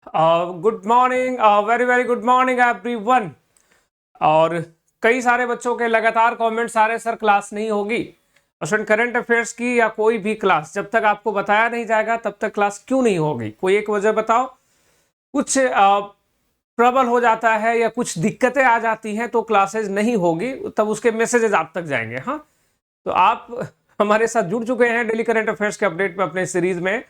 Good morning, very very good morning everyone. और कई सारे बच्चों के लगातार कमेंट्स आ रहे, सर क्लास नहीं होगी। स्टूडेंट, करंट अफेयर्स की या कोई भी क्लास जब तक आपको बताया नहीं जाएगा तब तक क्लास क्यों नहीं होगी? कोई एक वजह बताओ। कुछ प्रबल हो जाता है या कुछ दिक्कतें आ जाती हैं तो क्लासेज नहीं होगी, तब उसके मैसेजेस आप तक जाएंगे। हाँ, तो आप हमारे साथ जुड़ चुके हैं डेली करंट अफेयर्स के अपडेट में अपने सीरीज में।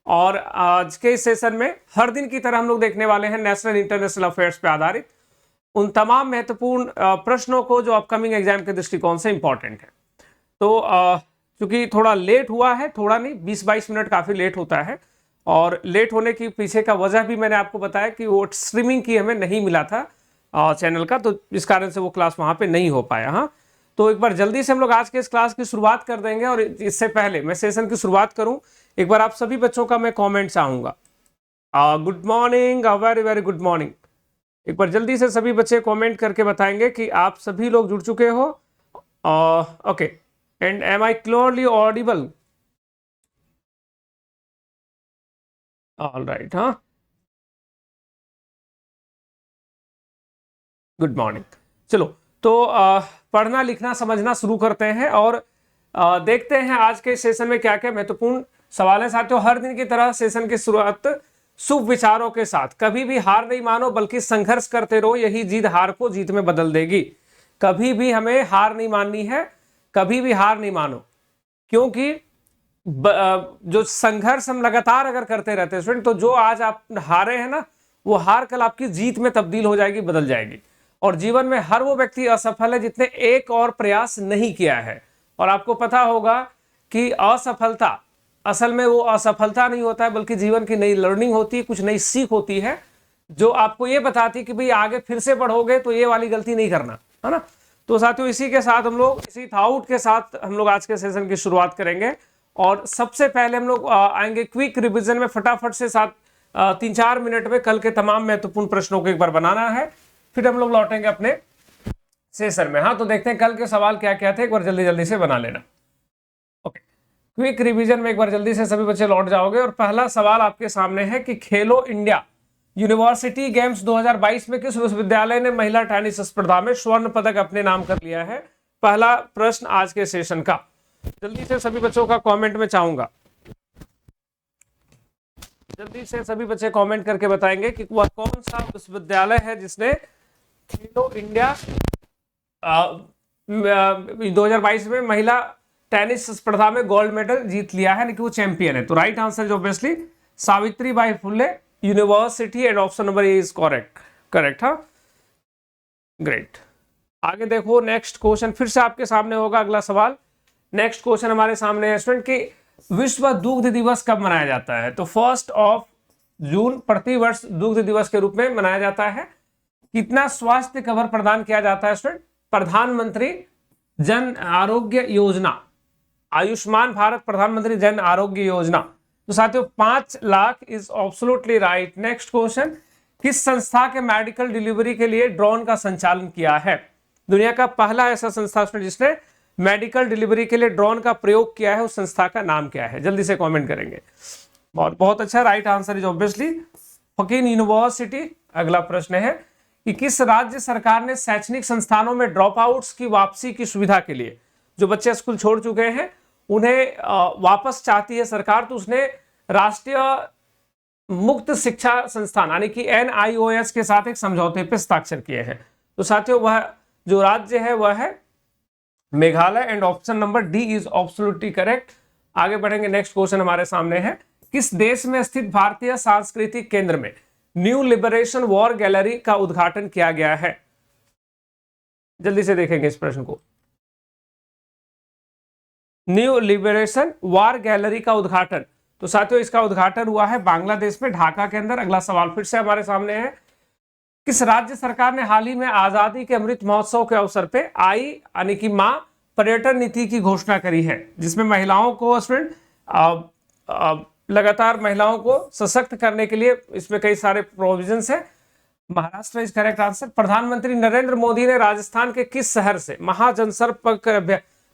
और आज के इस सेशन में हर दिन की तरह हम लोग देखने वाले हैं नेशनल इंटरनेशनल अफेयर्स पे आधारित उन तमाम महत्वपूर्ण प्रश्नों को जो अपकमिंग एग्जाम के दृष्टिकोण से इंपॉर्टेंट है। तो चूंकि थोड़ा लेट हुआ है, थोड़ा नहीं 20-22 मिनट काफी लेट होता है, और लेट होने की पीछे का वजह भी मैंने आपको बताया कि वो स्ट्रीमिंग की हमें नहीं मिला था चैनल का, तो इस कारण से वो क्लास वहां पे नहीं हो पाया। हाँ, तो एक बार जल्दी से हम लोग आज के इस क्लास की शुरुआत कर देंगे। और इससे पहले मैं सेशन की शुरुआत करूं, एक बार आप सभी बच्चों का मैं कमेंट चाहूंगा। Good morning, very very good morning. एक बार जल्दी से सभी बच्चे कमेंट करके बताएंगे कि आप सभी लोग जुड़ चुके हो। Okay, and am I clearly audible? All right. हाँ, गुड मॉर्निंग। चलो, तो पढ़ना लिखना समझना शुरू करते हैं और देखते हैं आज के सेशन में क्या क्या महत्वपूर्ण सवाल है। साथियों, हर दिन की तरह सेशन की शुरुआत शुभ विचारों के साथ। कभी भी हार नहीं मानो बल्कि संघर्ष करते रहो, यही जीत हार को जीत में बदल देगी। कभी भी हमें हार नहीं माननी है, कभी भी हार नहीं मानो, क्योंकि जो संघर्ष हम लगातार अगर करते रहते हैं स्टूडेंट, तो जो आज आप हारे हैं ना, वो हार कल आपकी जीत में तब्दील हो जाएगी, बदल जाएगी। और जीवन में हर वो व्यक्ति असफल है जिसने एक और प्रयास नहीं किया है। और आपको पता होगा कि असफलता असल में वो असफलता नहीं होता है, बल्कि जीवन की नई लर्निंग होती है, कुछ नई सीख होती है जो आपको ये बताती है कि भाई आगे फिर से बढ़ोगे तो ये वाली गलती नहीं करना, है ना। तो साथियों, इसी के साथ हम लोग, इसी थाउट के साथ हम लोग आज के सेशन की शुरुआत करेंगे। और सबसे पहले हम लोग आएंगे क्विक रिवीजन में, फटाफट से 3-4 मिनट में कल के तमाम महत्वपूर्ण प्रश्नों को एक बार बनाना है, फिर हम लोग लौटेंगे अपने सेशन में। हाँ, तो देखते हैं कल के सवाल क्या क्या थे, एक बार जल्दी जल्दी से बना लेना। ओके, क्विक रिवीजन में एक बार जल्दी से सभी बच्चे लौट जाओगे। और पहला सवाल आपके सामने है कि खेलो इंडिया यूनिवर्सिटी गेम्स 2022 में किस विश्वविद्यालय ने महिला टेनिस स्पर्धा में स्वर्ण पदक अपने नाम कर लिया है? पहला प्रश्न आज के सेशन का। जल्दी से सभी बच्चों का कमेंट में चाहूंगा, जल्दी से सभी बच्चे कमेंट करके बताएंगे कि वह कौन सा विश्वविद्यालय है जिसने खेलो इंडिया 2022 में महिला टेनिस स्पर्धा में गोल्ड मेडल जीत लिया है, कि वो चैंपियन है। तो right answer is obviously Savitribai Phule university, and option number A is correct. हाँ, ग्रेट। आगे देखो, नेक्स्ट क्वेश्चन फिर से आपके सामने होगा। अगला सवाल, नेक्स्ट क्वेश्चन हमारे सामने है स्टूडेंट कि विश्व दुग्ध दिवस कब मनाया जाता है? तो 1 जून प्रतिवर्ष दुग्ध दिवस के रूप में मनाया जाता है। कितना स्वास्थ्य कवर प्रदान किया जाता है स्टूडेंट? प्रधानमंत्री जन आरोग्य योजना, आयुष्मान भारत प्रधानमंत्री जन आरोग्य योजना। तो साथियों, 5 lakh is absolutely right. Next question, किस संस्था के मेडिकल डिलीवरी के लिए ड्रोन का संचालन किया है? दुनिया का पहला ऐसा संस्था जिसने मेडिकल डिलीवरी के लिए ड्रोन का प्रयोग किया है, उस संस्था का नाम क्या है? जल्दी से कमेंट करेंगे। बहुत अच्छा, राइट आंसर इज ऑब्वियसली फकीन यूनिवर्सिटी। अगला प्रश्न है कि किस राज्य सरकार ने शैक्षणिक संस्थानों में ड्रॉप आउट्स की वापसी की सुविधा के लिए, जो बच्चे स्कूल छोड़ चुके हैं उन्हें वापस चाहती है सरकार, तो उसने राष्ट्रीय मुक्त शिक्षा संस्थान यानी कि NIOS के साथ एक समझौते पर हस्ताक्षर किए हैं। तो साथियों, वह जो राज्य है वह है Meghalaya, and option number D is absolutely correct. आगे बढ़ेंगे, नेक्स्ट क्वेश्चन हमारे सामने है, किस देश में स्थित भारतीय सांस्कृतिक केंद्र में न्यू लिबरेशन वॉर गैलरी का उद्घाटन किया गया है? जल्दी से देखेंगे इस प्रश्न को। न्यू लिबरेशन वॉर गैलरी का उद्घाटन, तो साथियों इसका उद्घाटन हुआ है बांग्लादेश में, ढाका के अंदर। अगला सवाल फिर से हमारे सामने है, किस राज्य सरकार ने हाल ही में आजादी के अमृत महोत्सव के अवसर पे आई यानी कि मां पर्यटन नीति की घोषणा करी है, जिसमें महिलाओं को स्टूडेंट लगातार महिलाओं को सशक्त करने के लिए इसमें कई सारे प्रोविजंस है। Maharashtra is correct answer. प्रधानमंत्री नरेंद्र मोदी ने राजस्थान के किस शहर से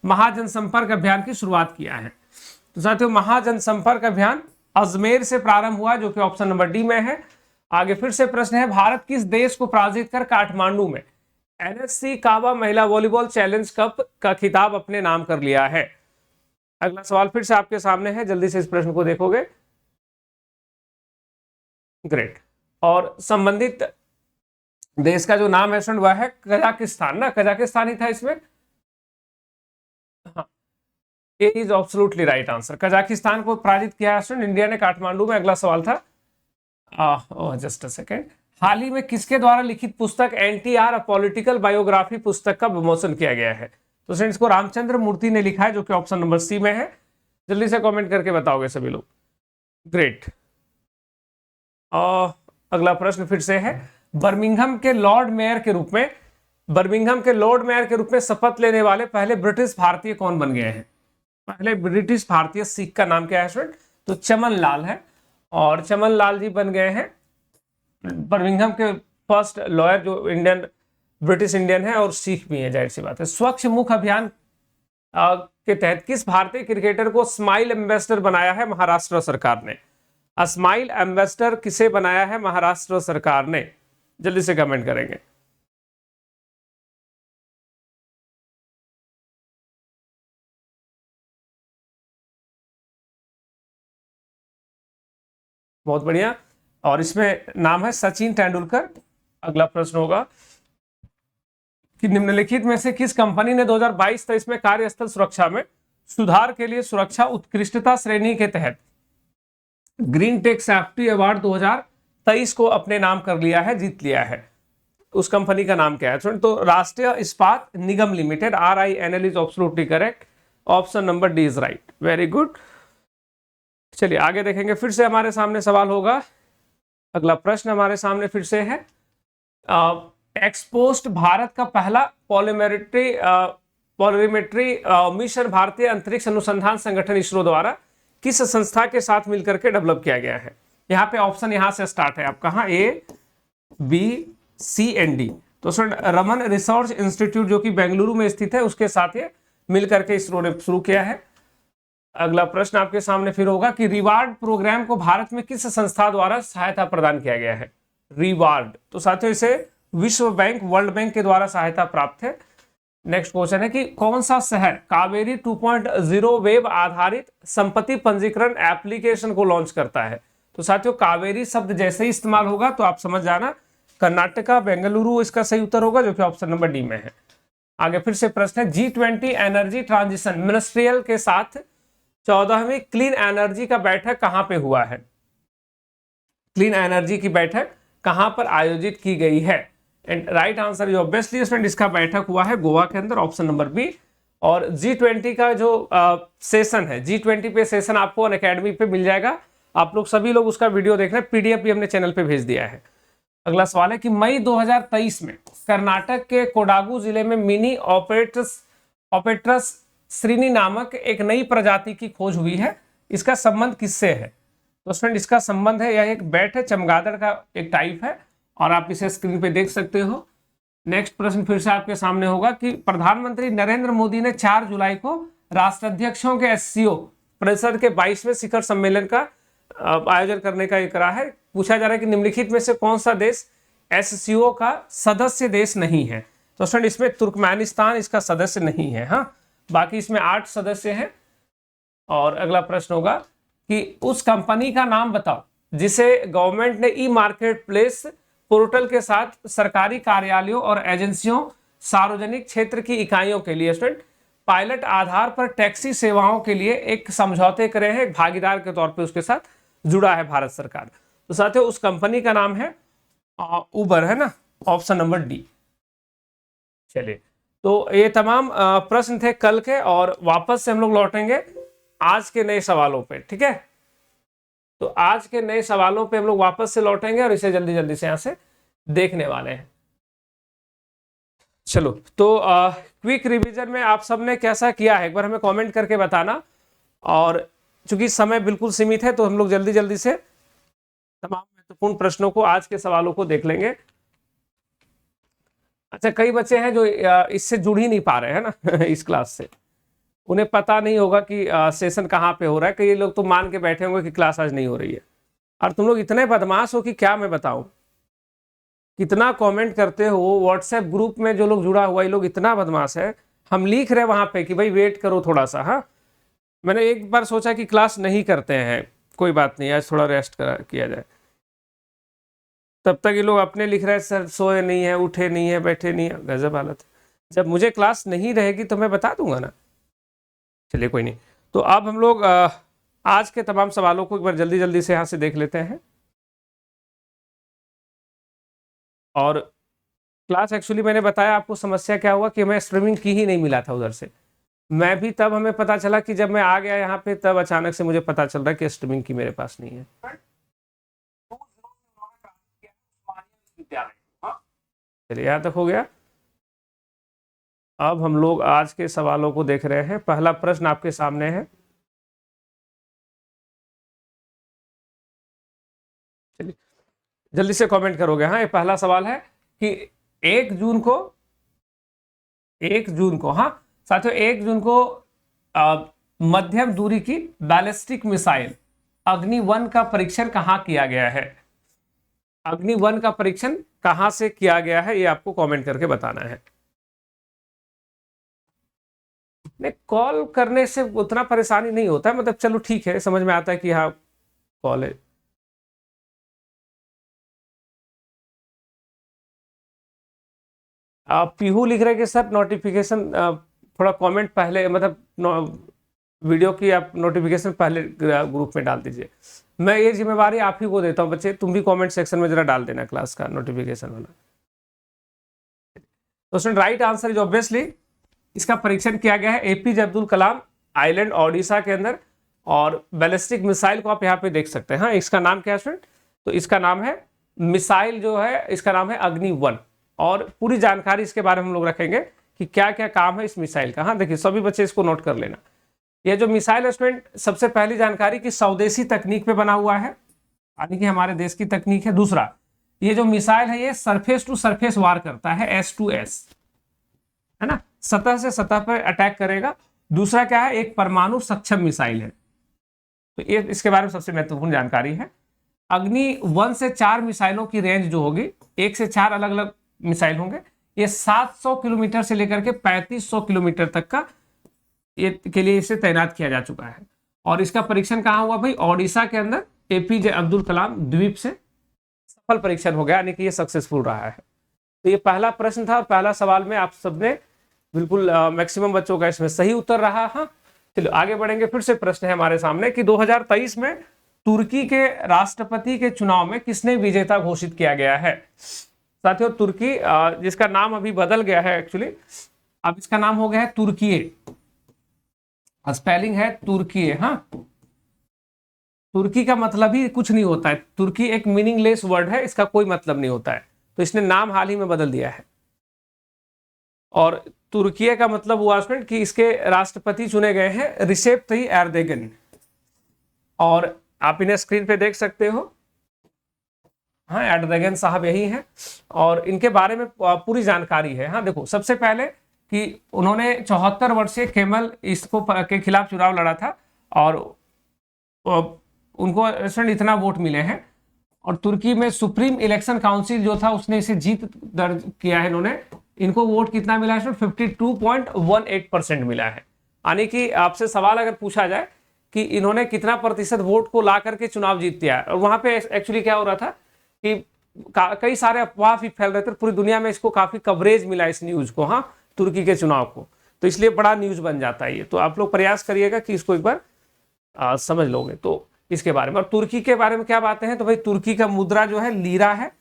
महाजनसंपर्क अभियान की शुरुआत किया है? तो साथियों, महाजनसंपर्क अभियान अजमेर से प्रारंभ हुआ, जो कि ऑप्शन नंबर डी में है। आगे फिर से प्रश्न है, भारत किस देश को पराजित कर काठमांडू में एनएससी काबा महिला वॉलीबॉल चैलेंज कप का खिताब अपने नाम कर लिया है? अगला सवाल फिर से आपके सामने है, जल्दी से इस प्रश्न को देखोगे। ग्रेट। और संबंधित देश का जो नाम है स्टूडेंट वह है कजाकिस्तान ना, कजाकिस्तान ही था इसमें। हाँ, ये is absolutely right answer. Kazakhstan को पराजित किया है स्टूडेंट इंडिया ने काठमांडू में। अगला सवाल था, जस्ट अ सेकेंड, हाल ही में किसके द्वारा लिखित पुस्तक एनटीआर अ पॉलिटिकल बायोग्राफी पुस्तक का विमोचन किया गया है? तो स्टूडेंट्स को रामचंद्र मूर्ति ने लिखा है, जो कि ऑप्शन नंबर सी में है। जल्दी से कमेंट करके बताओगे सभी लोग। ग्रेट। अगला प्रश्न फिर से है, बर्मिंघम के लॉर्ड मेयर के रूप में शपथ लेने वाले पहले ब्रिटिश भारतीय कौन बन गए हैं? पहले ब्रिटिश भारतीय सिख का नाम क्या है स्टूडेंट? तो चमन लाल है, और चमन लाल जी बन गए हैं बर्मिंघम के फर्स्ट लॉयर, जो ब्रिटिश इंडियन है और सिख भी है, जाहिर सी बात है। स्वच्छ मुख अभियान के तहत किस भारतीय क्रिकेटर को स्माइल एम्बेसडर बनाया है महाराष्ट्र सरकार ने? स्माइल एम्बेसडर किसे बनाया है महाराष्ट्र सरकार ने? जल्दी से कमेंट करेंगे। बहुत बढ़िया, और इसमें नाम है सचिन तेंदुलकर। अगला प्रश्न होगा कि निम्नलिखित में से किस कंपनी ने 2022-23 में कार्यस्थल सुरक्षा में सुधार के लिए सुरक्षा उत्कृष्टता श्रेणी के तहत ग्रीन टेक सेफ्टी अवार्ड 2023 को अपने नाम कर लिया है, जीत लिया है? उस कंपनी का नाम क्या है? तो Rashtriya Ispat Nigam limited, RINL is absolutely correct. Option number D is right, very good. चलिए आगे देखेंगे, फिर से हमारे सामने सवाल होगा। अगला प्रश्न हमारे सामने फिर से है, एक्सपोस्ट भारत का पहला पॉलिमेट्री मिशन भारतीय अंतरिक्ष अनुसंधान संगठन इसरो द्वारा किस संस्था के साथ मिलकर के डेवलप किया गया है? यहाँ पे ऑप्शन यहाँ से स्टार्ट है आपका, हाँ, A, B, C and D। तो रमन रिसर्च इंस्टीट्यूट जो कि बेंगलुरु में स्थित है, उसके साथ ये मिलकर के इसरो ने शुरू किया है। अगला प्रश्न आपके सामने फिर होगा कि रिवार्ड प्रोग्राम को भारत में किस संस्था द्वारा सहायता प्रदान किया गया है? रिवार्ड, तो साथियों इसे विश्व बैंक, वर्ल्ड बैंक के द्वारा सहायता प्राप्त है। नेक्स्ट क्वेश्चन है कि कौन सा शहर कावेरी 2.0 वेब आधारित संपत्ति पंजीकरण एप्लीकेशन को लॉन्च करता है? तो साथियों कावेरी शब्द जैसे ही इस्तेमाल होगा तो आप समझ जाना कर्नाटका, बेंगलुरु इसका सही उत्तर होगा, जो कि ऑप्शन नंबर डी में है। आगे फिर से प्रश्न है, G20 एनर्जी ट्रांजिशन मिनिस्ट्रियल के साथ 14वीं क्लीन एनर्जी का बैठक कहां पे हुआ है? क्लीन एनर्जी की बैठक कहां पर आयोजित की गई है? एंड राइट आंसर जो ऑब्वियसली स्टूडेंट इसका बैठक हुआ है गोवा के अंदर, ऑप्शन नंबर बी। और G20 का जो सेशन है, G20 पे सेशन आपको अनअकैडमी पे मिल जाएगा, आप लोग सभी लोग उसका वीडियो देख रहे हैं, PDF भी हमने चैनल पे भेज दिया है। अगला सवाल है कि मई 2023 में कर्नाटक के कोडागु जिले में मिनी ऑपेट्रस श्रीनी नामक एक नई प्रजाति की खोज हुई है, इसका संबंध किससे है? तो स्टूडेंट इसका संबंध है, यह एक बैट है, चमगादड़ का एक टाइप है, और आप इसे स्क्रीन पे देख सकते हो। नेक्स्ट प्रश्न फिर से आपके सामने होगा कि प्रधानमंत्री नरेंद्र मोदी ने 4 जुलाई को राष्ट्राध्यक्षों के SCO परिषद के 22वें शिखर सम्मेलन का आयोजन करने का करा है। पूछा जा रहा है कि निम्नलिखित में से कौन सा देश SCO का सदस्य देश नहीं है? तो स्टूडेंट इसमें तुर्कमेनिस्तान इसका सदस्य नहीं है, हाँ, बाकी इसमें 8 सदस्य हैं। और अगला प्रश्न होगा कि उस कंपनी का नाम बताओ जिसे गवर्नमेंट ने ई-मार्केट प्लेस पोर्टल के साथ सरकारी कार्यालयों और एजेंसियों, सार्वजनिक क्षेत्र की इकाइयों के लिए स्टूडेंट पायलट आधार पर टैक्सी सेवाओं के लिए एक समझौते करे हैं, एक भागीदार के तौर पे उसके साथ जुड़ा है भारत सरकार। तो साथियों उस कंपनी का नाम है उबर, है ना, ऑप्शन नंबर डी। चलिए, तो ये तमाम प्रश्न थे कल के, और वापस से हम लोग लौटेंगे आज के नए सवालों पे, ठीक है? तो आज के नए सवालों पे हम लोग वापस से लौटेंगे और इसे जल्दी जल्दी से यहां से देखने वाले हैं। चलो, तो क्विक रिवीजन में आप सबने कैसा किया है एक बार हमें कमेंट करके बताना, और चूंकि समय बिल्कुल सीमित है तो हम लोग जल्दी जल्दी से तमाम महत्वपूर्ण प्रश्नों को, आज के सवालों को देख लेंगे। अच्छा, कई बच्चे हैं जो इससे जुड़ ही नहीं पा रहे हैं ना इस क्लास से, उन्हें पता नहीं होगा कि सेशन कहाँ पे हो रहा है। कई लोग तो मान के बैठे होंगे कि क्लास आज नहीं हो रही है। और तुम लोग इतने बदमाश हो कि क्या मैं बताऊं, कितना कमेंट करते हो व्हाट्सएप ग्रुप में, जो लोग जुड़ा हुआ ये लोग इतना बदमाश है। हम लिख रहे वहां पे कि भाई वेट करो थोड़ा सा। हाँ, मैंने एक बार सोचा कि क्लास नहीं करते हैं, कोई बात नहीं, आज थोड़ा रेस्ट किया जाए, तब तक ये लोग अपने लिख रहे हैं सर सोए नहीं है, उठे नहीं है, बैठे नहीं है, गजब हालत है। जब मुझे क्लास नहीं रहेगी तो मैं बता दूंगा ना। चलिए कोई नहीं। तो अब हम लोग आज के तमाम सवालों को एक बार जल्दी जल्दी से यहाँ से देख लेते हैं। और क्लास एक्चुअली मैंने बताया आपको समस्या क्या हुआ कि मैं स्ट्रीमिंग की ही नहीं मिला था उधर से। मैं भी तब हमें पता चला कि जब मैं आ गया यहाँ पे, तब अचानक से मुझे पता चल रहा है कि स्ट्रीमिंग की मेरे पास नहीं है। चलिए यहाँ तक हो गया। अब हम लोग आज के सवालों को देख रहे हैं। पहला प्रश्न आपके सामने है, चलिए जल्दी से कमेंट करोगे। हाँ, ये पहला सवाल है कि 1 जून को, 1 जून को, हाँ साथियों, 1 जून को मध्यम दूरी की बैलिस्टिक मिसाइल अग्नि-1 का परीक्षण कहाँ किया गया है? अग्नि-1 का परीक्षण कहाँ से किया गया है, ये आपको कमेंट करके बताना है। नहीं, कॉल करने से उतना परेशानी नहीं होता है, मतलब चलो ठीक है, समझ में आता है कि हाँ कॉल है। पीहू लिख रहे हैं कि सर नोटिफिकेशन थोड़ा कमेंट पहले, मतलब वीडियो की आप नोटिफिकेशन पहले ग्रुप में डाल दीजिए। मैं ये जिम्मेवारी आप ही को देता हूँ बच्चे, तुम भी कमेंट सेक्शन में जरा डाल देना क्लास का नोटिफिकेशन वाला। तो student right answer is obviously, इसका परीक्षण किया गया है एपीजे अब्दुल कलाम आइलैंड ओडिशा के अंदर। और बैलिस्टिक मिसाइल को आप यहाँ पे देख सकते हैं। हाँ, इसका नाम क्या है स्टूडेंट? तो इसका नाम है मिसाइल जो है, इसका नाम है अग्नि-1। और पूरी जानकारी इसके बारे में हम लोग रखेंगे कि क्या क्या काम है इस मिसाइल का। हाँ देखिए सभी बच्चे इसको नोट कर लेना। ये जो मिसाइल है स्टूडेंट, सबसे पहली जानकारी कि स्वदेशी तकनीक पे बना हुआ है, यानी कि हमारे देश की तकनीक है। दूसरा, ये जो मिसाइल है ये सरफेस टू सरफेस वार करता है, S2S, है ना, सतह से सतह पर अटैक करेगा। दूसरा क्या है, एक परमाणु सक्षम मिसाइल है। तो ये इसके बारे में सबसे महत्वपूर्ण जानकारी है। अग्नि-1 से 4 मिसाइलों की रेंज जो होगी, 1 से 4 अलग अलग मिसाइल होंगे। ये 700 किलोमीटर से लेकर के 3500 किलोमीटर तक का ये के लिए इसे तैनात किया जा चुका है। और इसका परीक्षण कहाँ हुआ भाई? ओडिशा के अंदर एपीजे अब्दुल कलाम द्वीप से सफल परीक्षण हो गया, यानी कि ये सक्सेसफुल रहा है। तो ये पहला प्रश्न था और पहला सवाल में आप सबने बिल्कुल मैक्सिमम बच्चों का इसमें सही उत्तर रहा। हाँ, चलो आगे बढ़ेंगे। फिर से प्रश्न है हमारे सामने कि 2023 में तुर्की के राष्ट्रपति के चुनाव में किसने विजेता घोषित किया गया है? साथियों, तुर्की जिसका नाम अभी बदल गया है एक्चुअली, अब इसका नाम हो गया है तुर्कीए। स्पेलिंग है तुर्कीए। हाँ, तुर्की का मतलब ही कुछ नहीं होता है, तुर्की एक मीनिंगलेस वर्ड है, इसका कोई मतलब नहीं होता है। तो इसने नाम हाल ही में बदल दिया है। और तुर्की का मतलब हुआ स्टूडेंट कि इसके राष्ट्रपति चुने गए हैं रिसेप तय्यिप एर्दोगन। और आप इन्हें स्क्रीन पे देख सकते हो। हाँ, एर्दोगन साहब यही हैं और इनके बारे में पूरी जानकारी है। हाँ देखो, सबसे पहले कि उन्होंने 74 वर्षीय केमल इसको के खिलाफ चुनाव लड़ा था और उनको इतना वोट मिले हैं। और तुर्की में सुप्रीम इलेक्शन काउंसिल जो था उसने इसे जीत दर्ज किया है। इन्होंने, इनको वोट कितना मिला है? 52.18% मिला है। यानी कि आपसे सवाल अगर पूछा जाए कि इन्होंने कितना प्रतिशत वोट को ला करके चुनाव जीत दिया है, और वहां पे एक्चुअली क्या हो रहा था कि कई सारे अफवाह भी फैल रहे थे, पूरी दुनिया में इसको काफी कवरेज मिला इस न्यूज को, हाँ तुर्की के चुनाव को, तो इसलिए बड़ा न्यूज बन जाता है ये। तो आप लोग प्रयास करिएगा कि इसको एक बार समझ लोगे तो इसके बारे में। और तुर्की के बारे में क्या बातें हैं, तो भाई तुर्की का मुद्रा जो है लीरा है।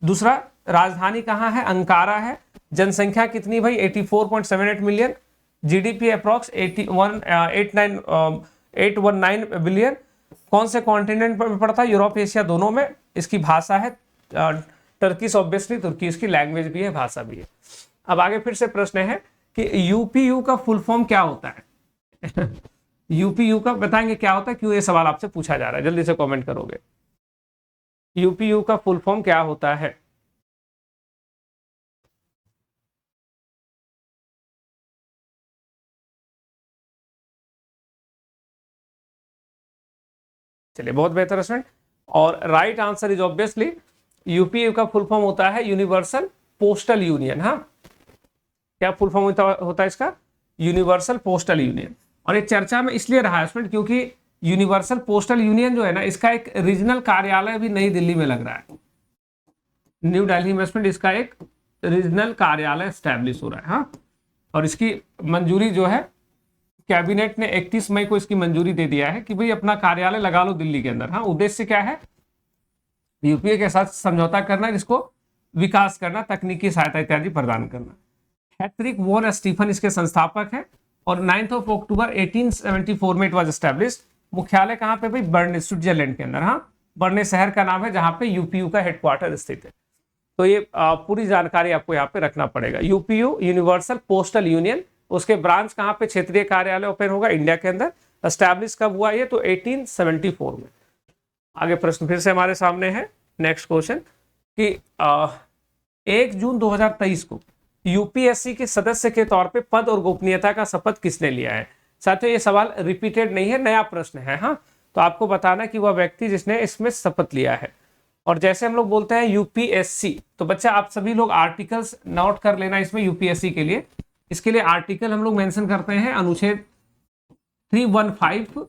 दूसरा, राजधानी कहाँ है? अंकारा है। जनसंख्या कितनी भाई? 84.78 मिलियन। GDP approx 819 billion. कौन से कॉन्टिनेंट में पड़ता है? यूरोप एशिया दोनों में। इसकी भाषा है टर्किश, ऑब्वियसली तुर्की इसकी लैंग्वेज भी है, भाषा भी है। अब आगे फिर से प्रश्न है कि यूपीयू का फुल फॉर्म क्या होता है? यूपीयू का बताएंगे क्या होता है? क्यों ये सवाल आपसे पूछा जा रहा है, जल्दी से कमेंट करोगे। यूपीयू का फुल फॉर्म क्या होता है? चलिए बहुत बेहतर स्टूडेंट। और right answer is obviously UPU का फुल फॉर्म होता है यूनिवर्सल पोस्टल यूनियन। हाँ, क्या फुल फॉर्म होता है इसका? Universal postal union. और ये चर्चा में इसलिए रहा है स्टूडेंट क्योंकि यूनिवर्सल पोस्टल यूनियन जो है ना, इसका एक रीजनल कार्यालय भी नई दिल्ली में लग रहा है। न्यू दिल्ली में स्टूडेंट इसका एक रीजनल कार्यालय स्टैब्लिश हो रहा है। हाँ, और इसकी मंजूरी जो है कैबिनेट ने 31 मई को इसकी मंजूरी दे दिया है कि भाई अपना कार्यालय लगा लो दिल्ली के अंदर। हाँ, उद्देश्य क्या है? यूपीए के साथ समझौता करना, इसको विकास करना, तकनीकी सहायता इत्यादि प्रदान करना। हैट्रिक वॉन स्टीफन इसके संस्थापक हैं और 9 अक्टूबर 1874 में इट वाज एस्टैब्लिश्ड। मुख्यालय कहाँ पे भाई? बर्न, स्विट्जरलैंड के अंदर। हाँ, बर्ने शहर का नाम है जहाँ पे यूपीयू का हेडक्वार्टर स्थित है। तो ये पूरी जानकारी आपको यहाँ पे रखना पड़ेगा। यूपीयू यूनिवर्सल पोस्टल यूनियन, उसके ब्रांच कहाँ पे क्षेत्रीय कार्यालय ओपन होगा? इंडिया के अंदर। एस्टैब्लिश कब हुआ ये? तो 1874 में। आगे प्रश्न फिर से हमारे सामने है, नेक्स्ट क्वेश्चन कि 1 जून 2023 को यूपीएससी के सदस्य के तौर पे पद और गोपनीयता का शपथ किसने लिया है? साथियों, ये सवाल रिपीटेड नहीं है, नया प्रश्न है। हाँ, तो आपको बताना कि वह व्यक्ति जिसने इसमें शपथ लिया है। और जैसे हम लोग बोलते हैं यूपीएससी, तो बच्चा आप सभी लोग आर्टिकल्स नोट कर लेना इसमें यूपीएससी के लिए। इसके लिए आर्टिकल हम लोग मेंशन करते हैं अनुच्छेद 315 टू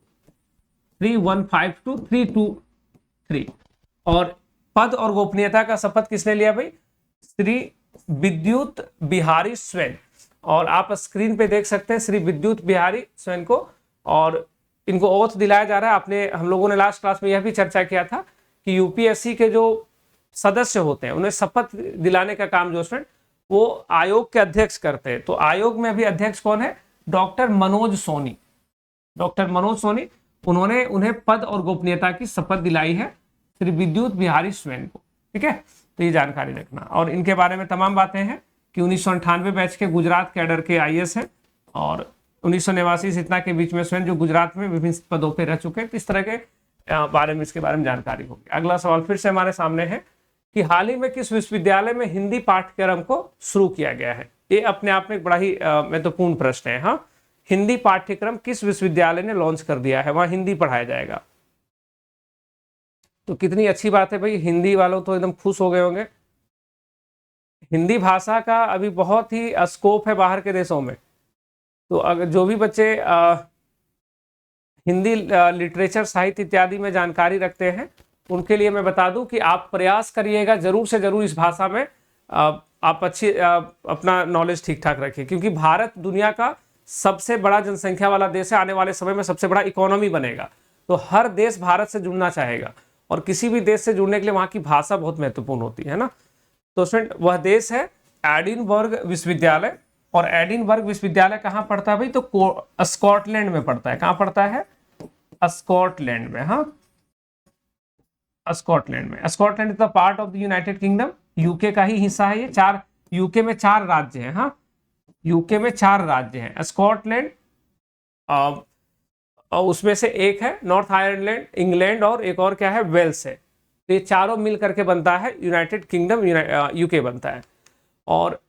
323। और पद और गोपनीयता का शपथ किसने लिया भाई? श्री विद्युत बिहारी स्वैन। और आप स्क्रीन पे देख सकते हैं श्री विद्युत बिहारी स्वैन को, और इनको ओथ दिलाया जा रहा है। आपने, हम लोगों ने लास्ट क्लास में यह भी चर्चा किया था कि यूपीएससी के जो सदस्य होते हैं उन्हें शपथ दिलाने का काम जो स्टूडेंट वो आयोग के अध्यक्ष करते हैं। तो आयोग में अभी अध्यक्ष कौन है? डॉक्टर मनोज सोनी। डॉक्टर मनोज सोनी, उन्होंने उन्हें पद और गोपनीयता की शपथ दिलाई है श्री विद्युत बिहारी स्वैन को। ठीक है, तो ये जानकारी रखना। और इनके बारे में तमाम बातें हैं कि 1998 बैच के गुजरात कैडर के आईएएस हैं और 1989 से इतना के बीच में स्वयं जो गुजरात में विभिन्न पदों पे रह चुके हैं। तो इस तरह के बारे में, इसके बारे में जानकारी होगी। अगला सवाल फिर से हमारे सामने है कि हाल ही में किस विश्वविद्यालय में हिंदी पाठ्यक्रम को शुरू किया गया है? ये अपने आप में एक बड़ा ही महत्वपूर्ण प्रश्न है। हाँ, हिंदी पाठ्यक्रम किस विश्वविद्यालय ने लॉन्च कर दिया है? वहां हिंदी पढ़ाया जाएगा। तो कितनी अच्छी बात है भाई, हिंदी वालों तो एकदम खुश हो गए होंगे। हिंदी भाषा का अभी बहुत ही स्कोप है बाहर के देशों में। तो अगर जो भी बच्चे हिंदी लिटरेचर, साहित्य इत्यादि में जानकारी रखते हैं, उनके लिए मैं बता दूं कि आप प्रयास करिएगा जरूर से जरूर इस भाषा में आप अच्छी अपना नॉलेज ठीक ठाक रखिए, क्योंकि भारत दुनिया का सबसे बड़ा जनसंख्या वाला देश है। आने वाले समय में सबसे बड़ा इकोनॉमी बनेगा, तो हर देश भारत से जुड़ना चाहेगा और किसी भी देश से जुड़ने के लिए वहाँ की भाषा बहुत महत्वपूर्ण होती है ना। तो स्टूडेंट, वह देश है एडिनबर्ग विश्वविद्यालय। और एडिनबर्ग विश्वविद्यालय कहाँ पड़ता है भाई? तो स्कॉटलैंड में पड़ता है। कहाँ पड़ता है? स्कॉटलैंड में। हाँ, स्कॉटलैंड में। Scotland is the part of the United kingdom, UK का ही हिस्सा है ये। यूके में 4 राज्य हैं। हाँ, यूके में 4 राज्य हैं। स्कॉटलैंड उसमें से एक है नॉर्थ आयरलैंड, इंग्लैंड, और एक और क्या है? वेल्स है। तो ये चारों मिल करके बनता है यूनाइटेड किंगडम, यूके बनता है। और